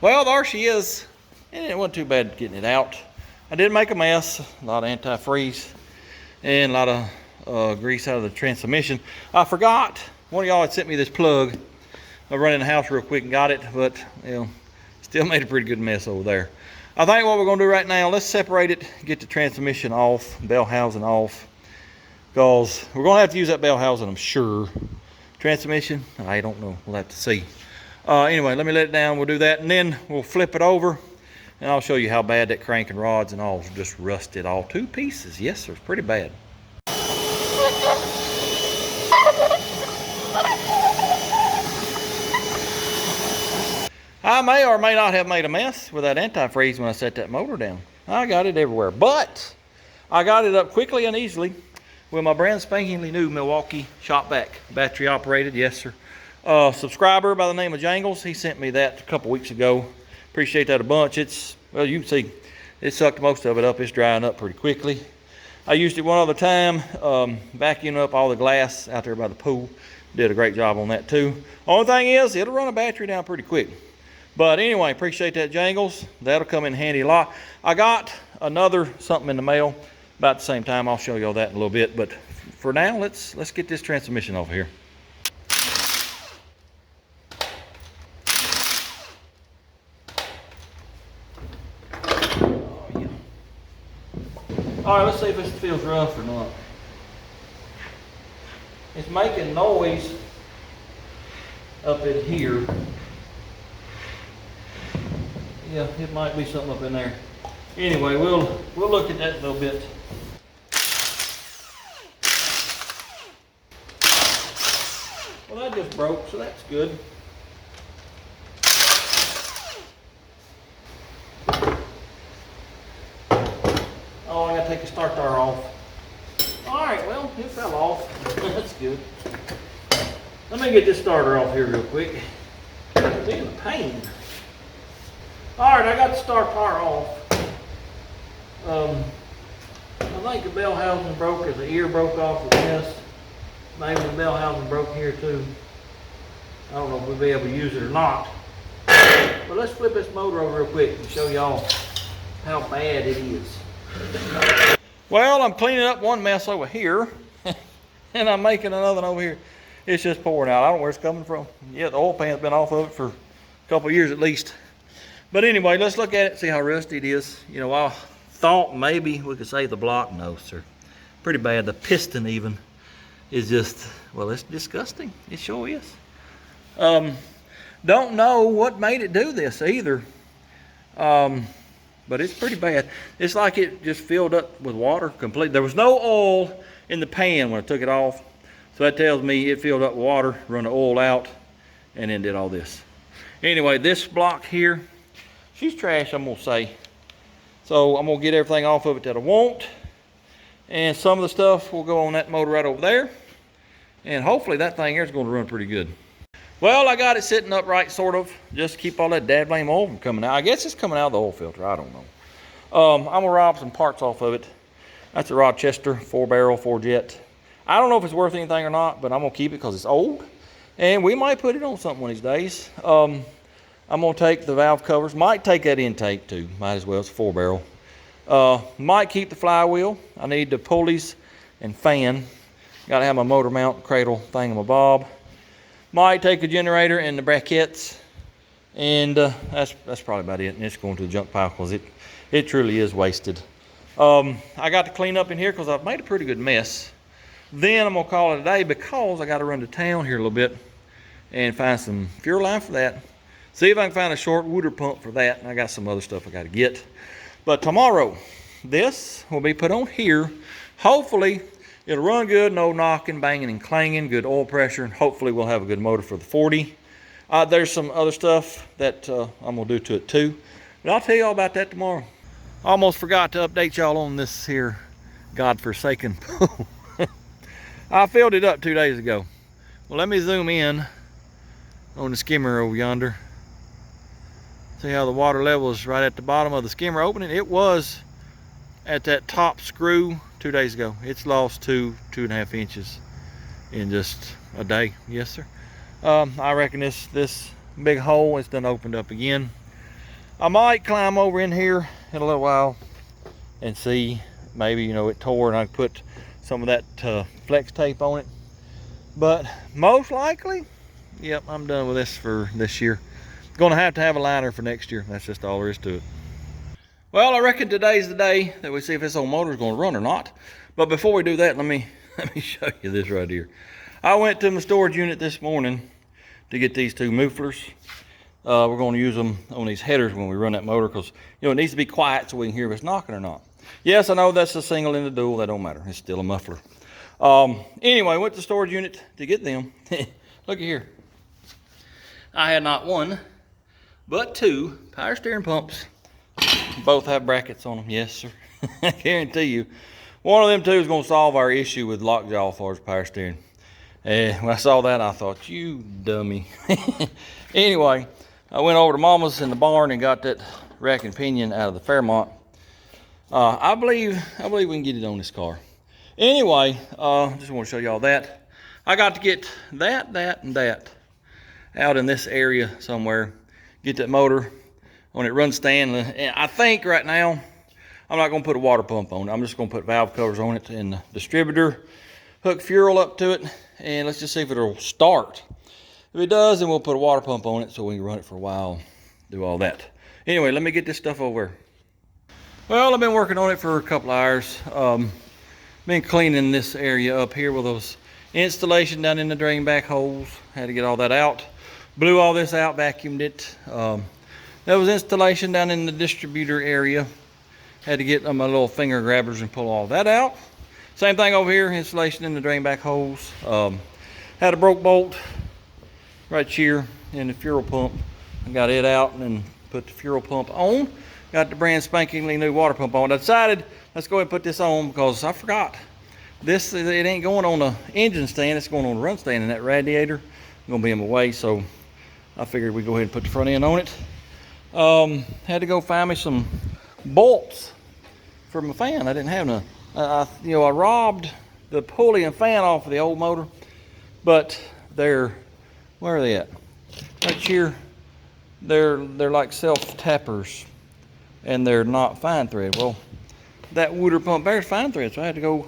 Well, there she is. And it wasn't too bad getting it out. I did make a mess, a lot of antifreeze and a lot of grease out of the transmission. I forgot, one of y'all had sent me this plug. I run in the house real quick and got it, but you know, still made a pretty good mess over there. I think what we're gonna do right now, let's separate it, get the transmission off, bell housing off, because we're gonna have to use that bell housing, I'm sure. Transmission, I don't know, we'll have to see. Anyway, let me let it down, we'll do that, and then we'll flip it over, and I'll show you how bad that crank and rods and all just rusted all to pieces. Yes, sir, it's pretty bad. I may or may not have made a mess with that antifreeze when I set that motor down. I got it everywhere, but I got it up quickly and easily with my brand spankingly new Milwaukee shop vac, battery operated. Yes, sir. Subscriber by the name of Jangles, he sent me that a couple weeks ago. Appreciate that a bunch. It's, well, you can see it sucked most of it up. It's drying up pretty quickly. I used it one other time, vacuuming up all the glass out there by the pool. Did a great job on that too. Only thing is, it'll run a battery down pretty quick. But anyway, appreciate that, Jangles. That'll come in handy a lot. I got another something in the mail about the same time. I'll show y'all that in a little bit. But for now, let's get this transmission over here. Oh, yeah. All right, let's see if this feels rough or not. It's making noise up in here. Yeah, it might be something up in there. Anyway, we'll look at that in a little bit. Well, that just broke, so that's good. Oh, I gotta take the start bar off. All right, well, it fell off. That's good. Let me get this starter off here real quick. It's being a pain. All right, I got the start bar off. I think the bell housing broke as the ear broke off of this. Maybe the bell housing broke here too. I don't know if we'll be able to use it or not. But let's flip this motor over real quick and show y'all how bad it is. Well, I'm cleaning up one mess over here and I'm making another one over here. It's just pouring out. I don't know where it's coming from. Yeah, the oil pan's been off of it for a couple of years at least. But anyway, let's look at it, see how rusty it is. You know, I thought maybe we could say the block. No, sir. Pretty bad. The piston even is just, well, it's disgusting. It sure is. Don't know what made it do this either. But it's pretty bad. It's like it just filled up with water completely. There was no oil in the pan when I took it off. So that tells me it filled up with water, run the oil out, and then did all this. Anyway, this block here, she's trash, I'm gonna say. So I'm gonna get everything off of it that I want. And some of the stuff will go on that motor right over there. And hopefully that thing here is gonna run pretty good. Well, I got it sitting upright, sort of, just to keep all that dad blame oil from coming out. I guess it's coming out of the oil filter, I don't know. I'm gonna rob some parts off of it. That's a Rochester 4-barrel, 4-jet. I don't know if it's worth anything or not, but I'm gonna keep it because it's old. And we might put it on something one of these days. I'm gonna take the valve covers, might take that intake too, might as well, it's a 4-barrel. Might keep the flywheel. I need the pulleys and fan. Gotta have my motor mount cradle thingamabob. Might take a generator and the brackets, and that's probably about it. And it's going to the junk pile because it truly is wasted. I got to clean up in here because I've made a pretty good mess. Then I'm gonna call it a day because I got to run to town here a little bit and find some fuel line for that. See if I can find a short water pump for that. And I got some other stuff I got to get. But tomorrow, this will be put on here. Hopefully, it'll run good, no knocking, banging, and clanging, good oil pressure, and hopefully we'll have a good motor for the 40. There's some other stuff that I'm gonna do to it too, but I'll tell you all about that tomorrow. Almost forgot to update y'all on this here godforsaken pool. I filled it up 2 days ago. Well, let me zoom in on the skimmer over yonder. See how the water level is right at the bottom of the skimmer opening. It was at that top screw 2 days ago. It's lost 2.5 inches in just a day. Yes, sir. I reckon this big hole is done opened up again. I might climb over in here in a little while and see, maybe, you know, it tore and I put some of that flex tape on it. But most likely, yep, I'm done with this for this year. Gonna have to have a liner for next year. That's just all there is to it. Well, I reckon today's the day that we see if this old motor is going to run or not. But before we do that, let me show you this right here. I went to my storage unit this morning to get these two mufflers. We're going to use them on these headers when we run that motor because, you know, it needs to be quiet so we can hear if it's knocking or not. Yes, I know that's a single and a dual. That don't matter. It's still a muffler. Anyway, I went to the storage unit to get them. Look at here. I had not one, but two power steering pumps. Both have brackets on them. Yes, sir. I guarantee you. One of them two is going to solve our issue with lockjaw as far as power steering. When I saw that, I thought, you dummy. Anyway, I went over to Mama's in the barn and got that rack and pinion out of the Fairmont. I believe we can get it on this car. Anyway, just want to show y'all that. I got to get that, and that out in this area somewhere. Get that motor on it run stand. And I think right now, I'm not going to put a water pump on it. I'm just going to put valve covers on it and the distributor, hook fuel up to it, and let's just see if it'll start. If it does, then we'll put a water pump on it so we can run it for a while, do all that. Anyway, let me get this stuff over. Well, I've been working on it for a couple hours. Been cleaning this area up here with those installation down in the drain back holes. Had to get all that out. Blew all this out, vacuumed it. That was installation down in the distributor area. Had to get my little finger grabbers and pull all that out. Same thing over here, installation in the drain back holes. Had a broke bolt right here in the fuel pump. I got it out and then put the fuel pump on. Got the brand spankingly new water pump on. I decided let's go ahead and put this on because I forgot. It ain't going on the engine stand, it's going on the run stand, and that radiator is gonna be in my way, so I figured we'd go ahead and put the front end on it. Had to go find me some bolts for my fan. I didn't have none. I robbed the pulley and fan off of the old motor, but where are they at? Right here. They're like self tappers, and they're not fine thread. Well, that water pump there's fine thread, so I had to go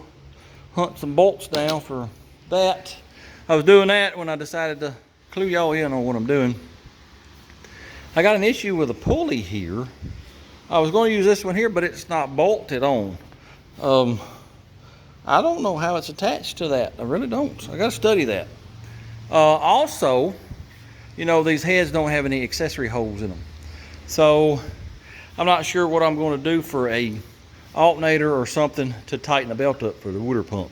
hunt some bolts down for that. I was doing that when I decided to clue y'all in on what I'm doing. I got an issue with a pulley here. I was going to use this one here, but it's not bolted on. I don't know how it's attached to that. I really don't. I got to study that. Also, these heads don't have any accessory holes in them. So I'm not sure what I'm going to do for a alternator or something to tighten the belt up for the water pump.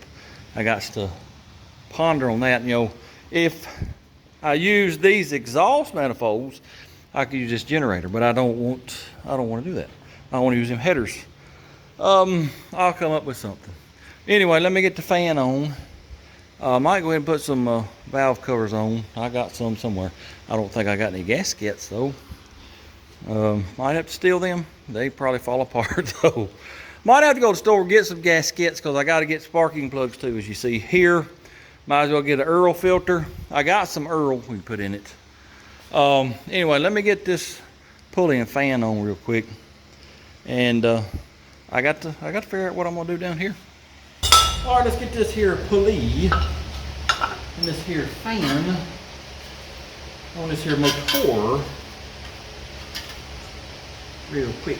I got to ponder on that. If I use these exhaust manifolds, I could use this generator, but I don't want to do that. I want to use them headers. I'll come up with something. Anyway, let me get the fan on. I might go ahead and put some valve covers on. I got some somewhere. I don't think I got any gaskets though. Might have to steal them. They probably fall apart though. Might have to go to the store and get some gaskets because I got to get sparking plugs too, as you see here. Might as well get an Earl filter. I got some Earl we can put in it. Anyway, let me get this pulley and fan on real quick, and I got to figure out what I'm gonna do down here. All right, let's get this here pulley and this here fan on this here motor real quick.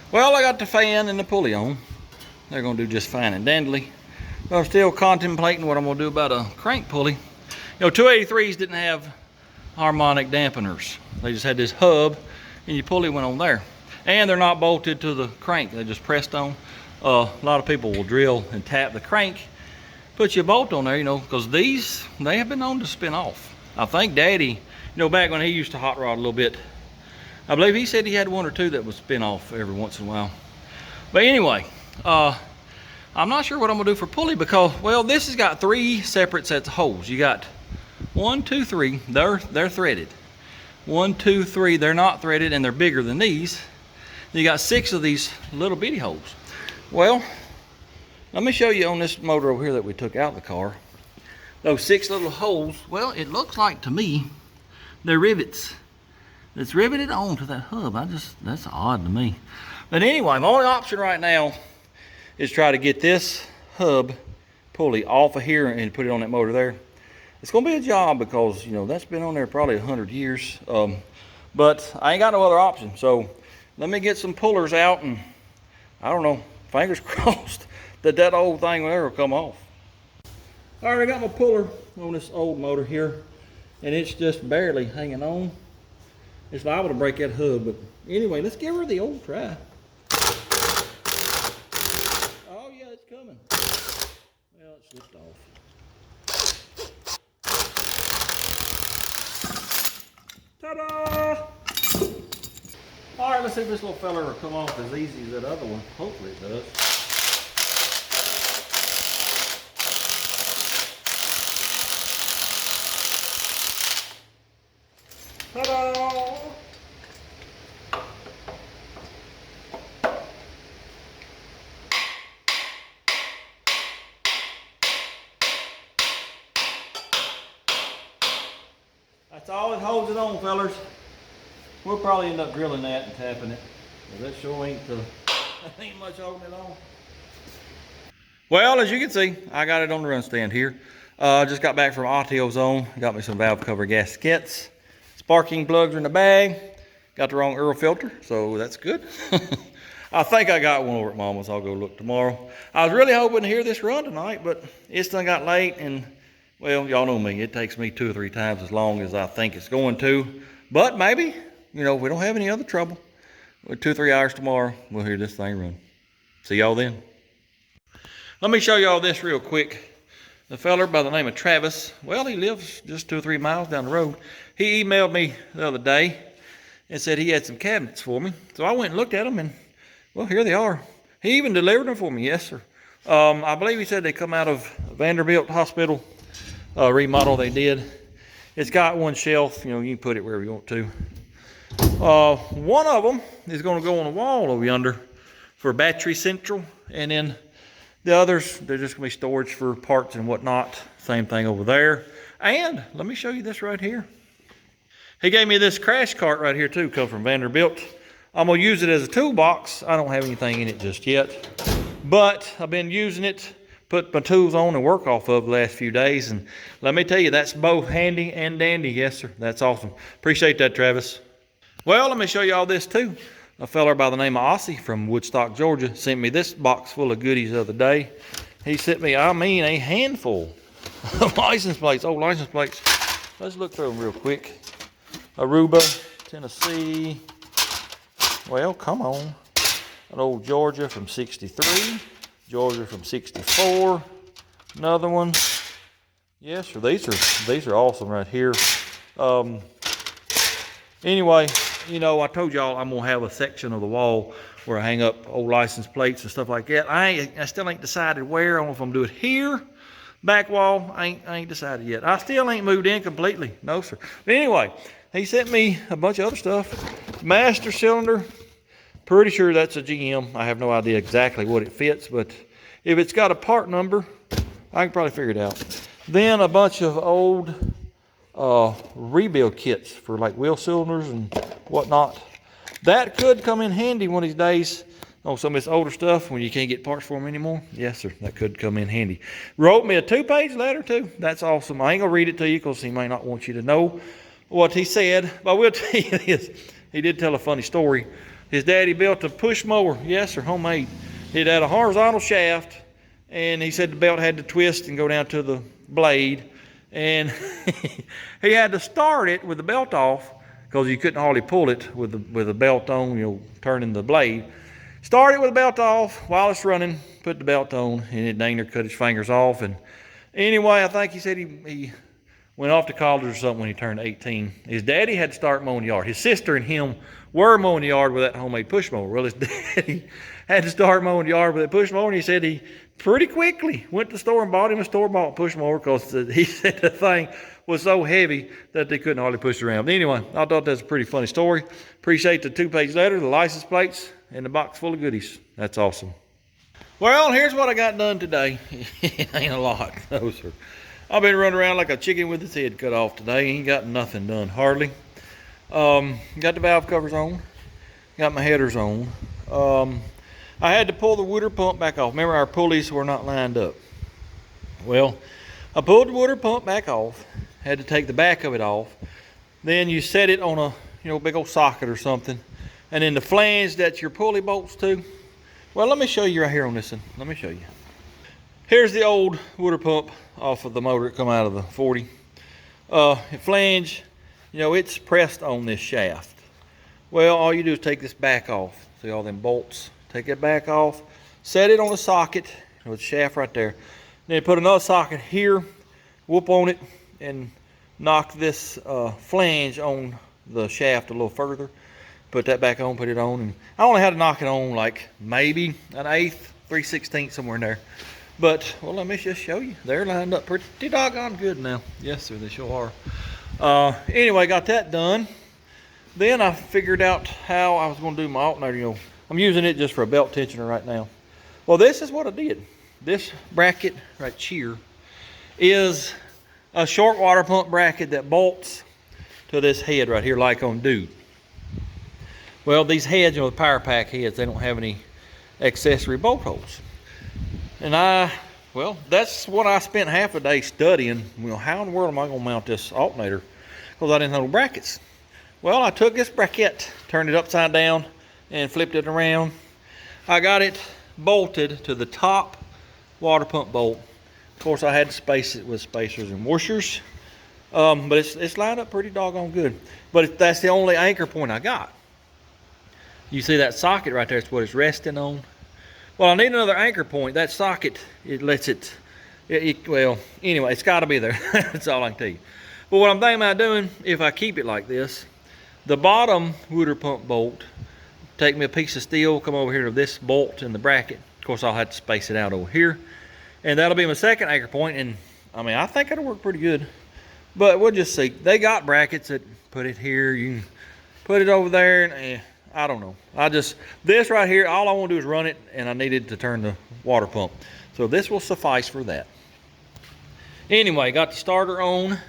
Well, I got the fan and the pulley on. They're gonna do just fine and dandly. But I'm still contemplating what I'm gonna do about a crank pulley. 283s didn't have harmonic dampeners. They just had this hub and your pulley went on there. And they're not bolted to the crank, they just pressed on. A lot of people will drill and tap the crank, put your bolt on there, because these, they have been known to spin off. I think Daddy, back when he used to hot rod a little bit, I believe he said he had one or two that would spin off every once in a while. But anyway, I'm not sure what I'm gonna do for pulley because, well, this has got 3 separate sets of holes. You got 1, 2, 3, they're threaded. 1, 2, 3, they're not threaded and they're bigger than these. You got 6 of these little bitty holes. Well, let me show you on this motor over here that we took out of the car. Those 6 little holes, well, it looks like to me, they're rivets. It's riveted onto that hub. That's odd to me. But anyway, my only option right now is try to get this hub pulley off of here and put it on that motor there. It's gonna be a job because that's been on there probably 100 years. But I ain't got no other option. So let me get some pullers out and I don't know, fingers crossed that old thing will ever come off. All right, I got my puller on this old motor here and it's just barely hanging on. It's liable to break that hub, but anyway, let's give her the old try. Oh yeah, it's coming. Well, it slipped off. Ta-da! All right, let's see if this little fella will come off as easy as that other one. Hopefully it does. Ta-da! That's all that holds it on, fellas. We'll probably end up drilling that and tapping it. That sure ain't ain't much holding it on. Well, as you can see, I got it on the run stand here. Just got back from AutoZone. Got me some valve cover gaskets. Sparking plugs are in the bag. Got the wrong Earl filter, so that's good. I think I got one over at Mama's. I'll go look tomorrow. I was really hoping to hear this run tonight, but it's done got late, and well, y'all know me. It takes me 2 or 3 times as long as I think it's going to. But maybe, you know, if we don't have any other trouble, with 2 or 3 hours tomorrow, we'll hear this thing run. See y'all then. Let me show y'all this real quick. The feller by the name of Travis, well, he lives just 2 or 3 miles down the road. He emailed me the other day and said he had some cabinets for me. So I went and looked at them, and well, here they are. He even delivered them for me, yes, sir. I believe he said they come out of Vanderbilt Hospital remodel they did. It's got one shelf, you know, you can put it wherever you want to. One of them is going to go on the wall over yonder for battery central, and then the others, they're just going to be storage for parts and whatnot. Same thing over there. And let me show you this right here. He gave me this crash cart right here too, come from Vanderbilt. I'm going to use it as a toolbox. I don't have anything in it just yet, but I've been using it, put my tools on and work off of the last few days. And let me tell you, that's both handy and dandy. Yes, sir. That's awesome. Appreciate that, Travis. Well, let me show you all this too. A fella by the name of Ossie from Woodstock, Georgia, sent me this box full of goodies the other day. He sent me, I mean, a handful of license plates, old license plates. Let's look through them real quick. Aruba, Tennessee. Well, come on. An old Georgia from 63. Georgia from 64. Another one. Yes, sir. These are awesome right here. Anyway, you know, I told y'all I'm gonna have a section of the wall where I hang up old license plates and stuff like that. I still ain't decided where. I don't know if I'm gonna do it here, back wall. I ain't decided yet. I still ain't moved in completely. No, sir. But anyway, he sent me a bunch of other stuff. Master cylinder. Pretty sure that's a GM. I have no idea exactly what it fits, but if it's got a part number, I can probably figure it out. Then a bunch of old rebuild kits for like wheel cylinders and whatnot. That could come in handy one of these days on some of this older stuff when you can't get parts for them anymore. Yes, sir. That could come in handy. Wrote me a 2-page letter too. That's awesome. I ain't gonna read it to you because he may not want you to know what he said, but I will tell you this. He did tell a funny story. His daddy built a push mower. Yes, sir, homemade. It had a horizontal shaft, and he said the belt had to twist and go down to the blade, and he had to start it with the belt off because you couldn't hardly pull it with the belt on, you know, turning the blade. Start it with the belt off while it's running, put the belt on, and it dang near cut his fingers off. And anyway, I think he said he went off to college or something when he turned 18. His daddy had to start mowing the yard. His sister and him were mowing the yard with that homemade push mower. Well, his daddy had to start mowing the yard with that push mower, and he said he pretty quickly went to the store and bought him a store-bought push mower because he said the thing was so heavy that they couldn't hardly push it around. But anyway, I thought that's a pretty funny story. Appreciate the 2-page letter, the license plates, and the box full of goodies. That's awesome. Well, here's what I got done today. It ain't a lot. No, sir. I've been running around like a chicken with its head cut off today. Ain't got nothing done, hardly. Got the valve covers on. Got my headers on. I had to pull the water pump back off. Remember, our pulleys were not lined up. Well, I pulled the water pump back off. Had to take the back of it off. Then you set it on a big old socket or something. And then the flange that your pulley bolts to. Well, let me show you right here on this one. Let me show you. Here's the old water pump off of the motor that come out of the 40. Flange, it's pressed on this shaft. Well, all you do is take this back off. See all them bolts? Take it back off, set it on a socket with the shaft right there. Then put another socket here, whoop on it, and knock this flange on the shaft a little further. Put that back on, put it on, and I only had to knock it on like maybe 1/8, 3/16 somewhere in there. But, well, let me just show you. They're lined up pretty doggone good now. Yes, sir, they sure are. Anyway, got that done. Then I figured out how I was going to do my alternator. I'm using it just for a belt tensioner right now. Well, this is what I did. This bracket right here is a short water pump bracket that bolts to this head right here like on Dude. Well, these heads, the power pack heads, they don't have any accessory bolt holes. And well, that's what I spent half a day studying. How in the world am I gonna mount this alternator? Because I didn't have no brackets. Well, I took this bracket, turned it upside down, and flipped it around. I got it bolted to the top water pump bolt. Of course, I had to space it with spacers and washers. But it's lined up pretty doggone good. But that's the only anchor point I got. You see that socket right there? It's what it's resting on. Well, I need another anchor point. That socket, it lets it, well, anyway, it's got to be there. That's all I can tell you. But what I'm thinking about doing, if I keep it like this, the bottom water pump bolt, take me a piece of steel, come over here to this bolt in the bracket. Of course, I'll have to space it out over here. And that'll be my second anchor point. And I mean, I think it'll work pretty good. But we'll just see. They got brackets that put it here. You can put it over there. And I don't know. This right here, all I want to do is run it. And I needed to turn the water pump. So this will suffice for that. Anyway, got the starter on.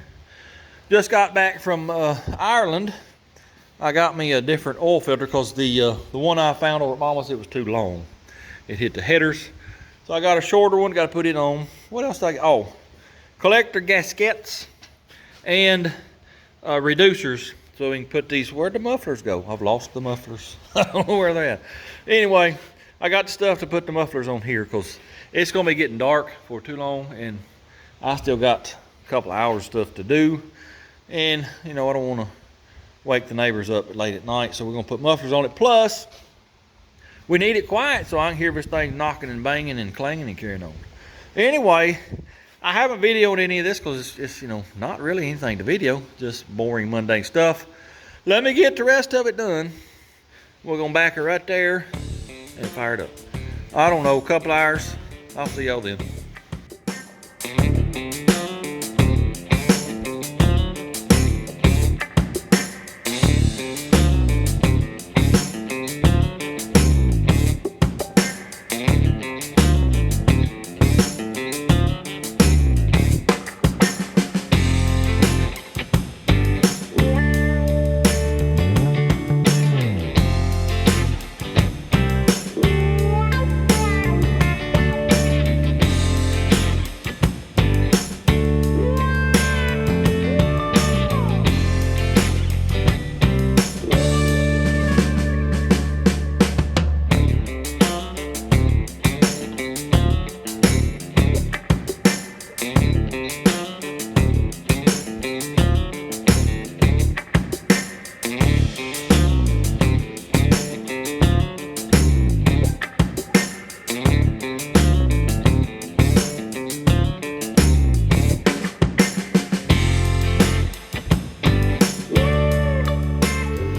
Just got back from Ireland. I got me a different oil filter because the one I found over at Mama's, it was too long. It hit the headers. So I got a shorter one, got to put it on. What else did I get? Oh, collector gaskets and reducers. So we can put these, where'd the mufflers go? I've lost the mufflers. I don't know where they're at. Anyway, I got the stuff to put the mufflers on here because it's going to be getting dark for too long. And I still got a couple hours stuff to do. And, I don't want to wake the neighbors up late at night. So we're going to put mufflers on it. Plus, we need it quiet so I can hear this thing knocking and banging and clanging and carrying on. Anyway, I haven't videoed any of this because it's not really anything to video. Just boring, mundane stuff. Let me get the rest of it done. We're going to back it right there and fire it up. I don't know, a couple hours. I'll see y'all then.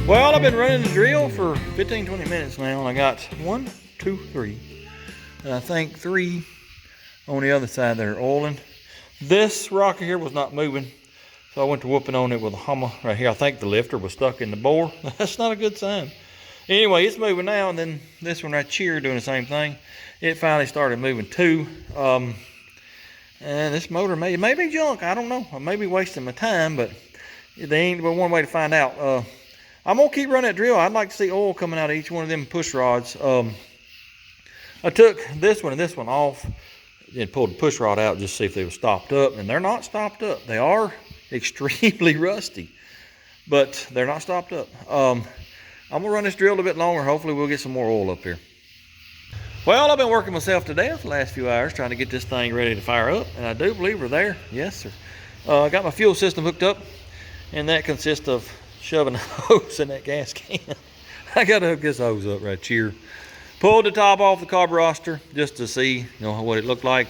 Well, I've been running the drill for 15-20 minutes now, and I got 1, 2, 3, and I think 3 on the other side that are oiling. This rocker here was not moving, so I went to whooping on it with a hammer right here. I think the lifter was stuck in the bore. That's not a good sign. Anyway, it's moving now, and then this one right here doing the same thing. It finally started moving too. And this motor may be junk. I don't know. I may be wasting my time, but there ain't but one way to find out. I'm gonna keep running that drill. I'd like to see oil coming out of each one of them push rods. I took this one and this one off and pulled the push rod out just to see if they were stopped up, and they're not stopped up. They are extremely rusty, but they're not stopped up. I'm gonna run this drill a little bit longer. Hopefully we'll get some more oil up here. Well, I've been working myself to death the last few hours trying to get this thing ready to fire up, and I do believe we're there. Yes, sir. I got my fuel system hooked up, and that consists of shoving a hose in that gas can. I gotta hook this hose up right here. Pulled the top off the carburetor just to see, what it looked like,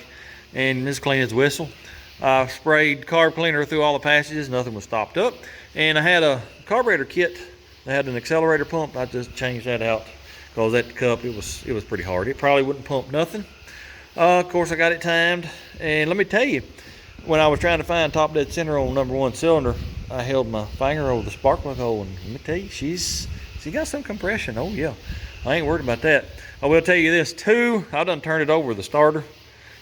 and it's clean as whistle. I sprayed carb cleaner through all the passages. Nothing was stopped up, and I had a carburetor kit that had an accelerator pump. I just changed that out because that cup it was pretty hard. It probably wouldn't pump nothing. Of course, I got it timed, and let me tell you, when I was trying to find top dead center on number 1 cylinder, I held my finger over the spark plug hole, and let me tell you, she got some compression. Oh yeah, I ain't worried about that. I will tell you this too, I done turned it over the starter.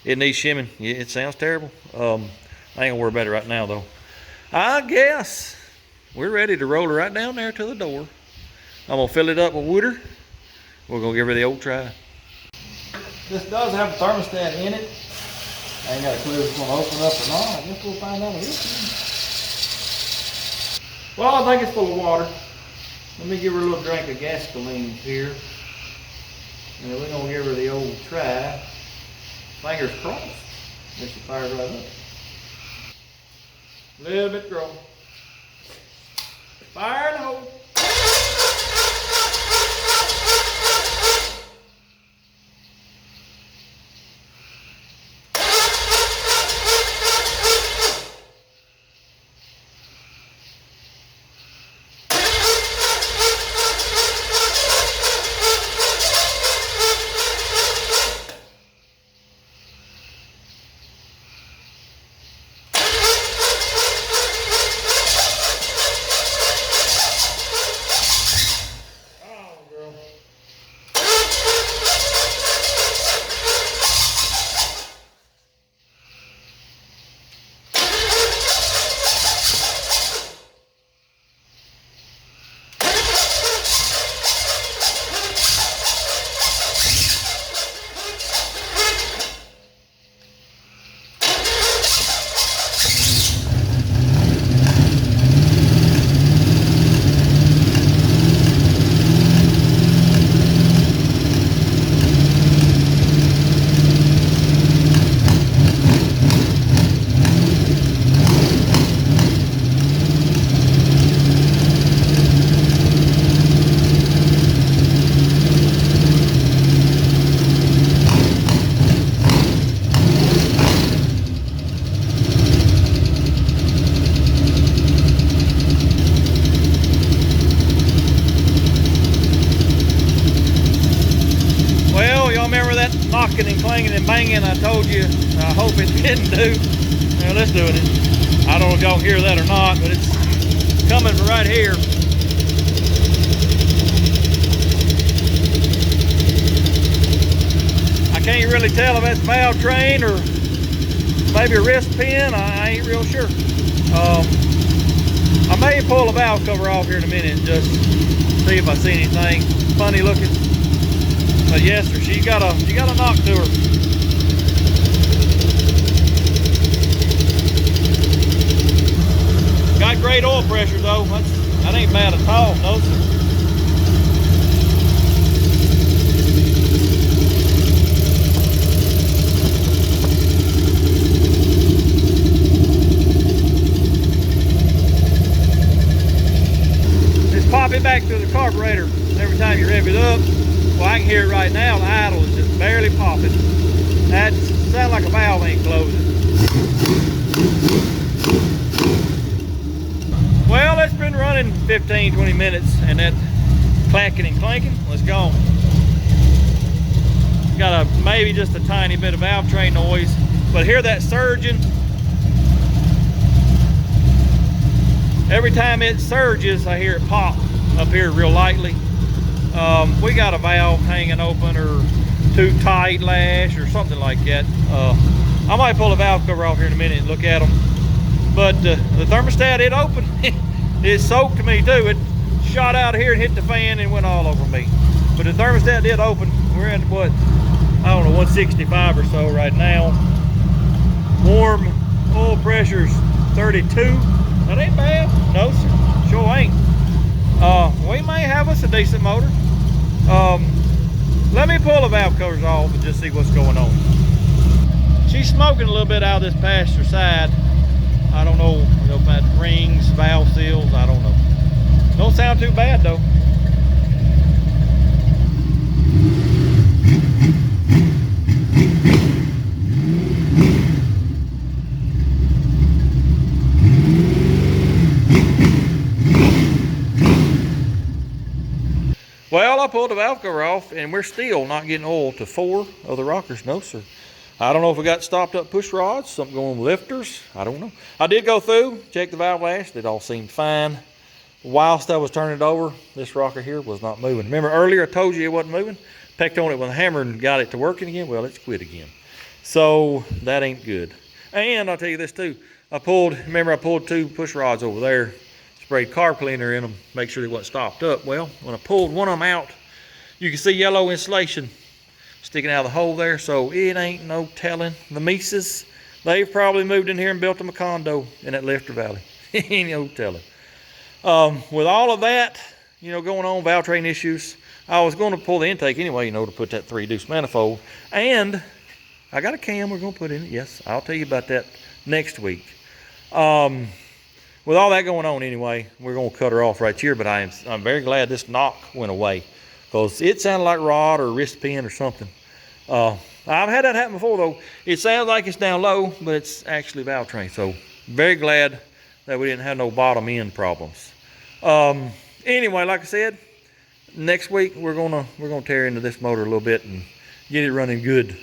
It needs shimming. Yeah, it sounds terrible. I ain't gonna worry about it right now though. I guess we're ready to roll her right down there to the door. I'm gonna fill it up with water. We're gonna give her the old try. This does have a thermostat in it. I ain't got a clue if it's gonna open up or not. I guess we'll find out eventually. Well, I think it's full of water. Let me give her a little drink of gasoline here. And then we're gonna give her the old try. Fingers crossed. This will fire right up. A little bit grow. Fire in the hole. Knocking and clanging and banging, I told you, I hope it didn't do. Well, let's do it. I don't know if y'all hear that or not, but it's coming from right here. I can't really tell if that's valve train or maybe a wrist pin. I ain't real sure. I may pull a valve cover off here in a minute and just see if I see anything funny looking. But yes, sir, she got a knock to her. Got great oil pressure though. That ain't bad at all, no sir. Just pop it back through the carburetor every time you rev it up. Well, I can hear it right now. The idle is just barely popping. That sounds like a valve ain't closing. Well, it's been running 15-20 minutes and that clacking and clanking was gone. Got maybe just a tiny bit of valve train noise, but hear that surging. Every time it surges, I hear it pop up here real lightly. We got a valve hanging open or too tight lash or something like that. I might pull a valve cover off here in a minute and look at them. But the thermostat, it opened. It soaked me too. It shot out of here and hit the fan and went all over me. But the thermostat did open. We're at what, I don't know, 165 or so right now. Warm oil pressure's 32. That ain't bad. No sir, sure ain't. We may have us a decent motor. Let me pull the valve covers off and just see what's going on. She's smoking a little bit out of this passenger side. I don't know if that rings, valve seals, I don't know. Don't sound too bad though. Well, I pulled the valve cover off and we're still not getting oil to 4 of the rockers. No, sir. I don't know if we got stopped up push rods, something going with lifters. I don't know. I did go through, check the valve lash. It all seemed fine. Whilst I was turning it over, this rocker here was not moving. Remember earlier I told you it wasn't moving? Pecked on it with a hammer and got it to working again. Well, it's quit again. So that ain't good. And I'll tell you this too. Remember I pulled 2 push rods over there. sprayed carb cleaner in them, make sure they wasn't stopped up. Well, when I pulled one of them out, you can see yellow insulation sticking out of the hole there, so it ain't no telling. The Mises, they've probably moved in here and built them a condo in that Lester Valley. Ain't no telling. With all of that, you know, going on, valve train issues, I was going to pull the intake anyway, you know, to put that 3-deuce manifold. And I got a cam we're going to put in it. Yes, I'll tell you about that next week. With all that going on anyway, we're going to cut her off right here, but I'm very glad this knock went away, because it sounded like rod or wrist pin or something. I've had that happen before though. It sounds like it's down low, but it's actually valve train. So very glad that we didn't have no bottom end problems. Anyway, like I said, next week we're gonna tear into this motor a little bit and get it running good.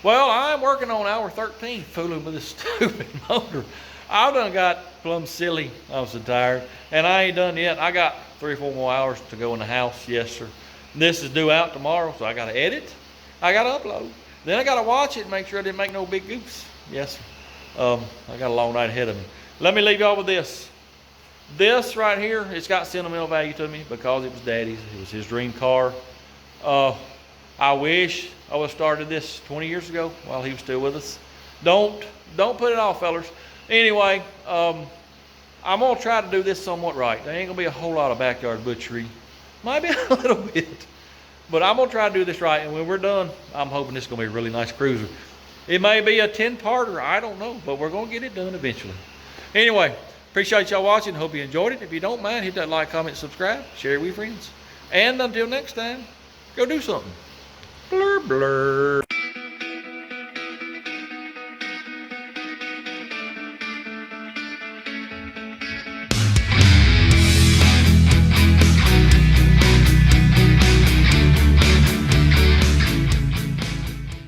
Well, I'm working on hour 13, fooling with this stupid motor. I done got plumb silly. I was so tired, and I ain't done yet. I got 3 or 4 more hours to go in the house. Yes, sir. This is due out tomorrow, so I got to edit. I got to upload. Then I got to watch it and make sure I didn't make no big goofs. Yes, sir. I got a long night ahead of me. Let me leave y'all with this. This right here, it's got sentimental value to me because it was Daddy's. It was his dream car. I wish I would have started this 20 years ago while he was still with us. Don't put it off, fellas. Anyway, I'm gonna try to do this somewhat right. There ain't gonna be a whole lot of backyard butchery. Might be a little bit, but I'm gonna try to do this right. And when we're done, I'm hoping this is gonna be a really nice cruiser. It may be a 10-parter, I don't know, but we're gonna get it done eventually. Anyway, appreciate y'all watching. Hope you enjoyed it. If you don't mind, hit that like, comment, subscribe, share it with your friends. And until next time, go do something. Blur, blur.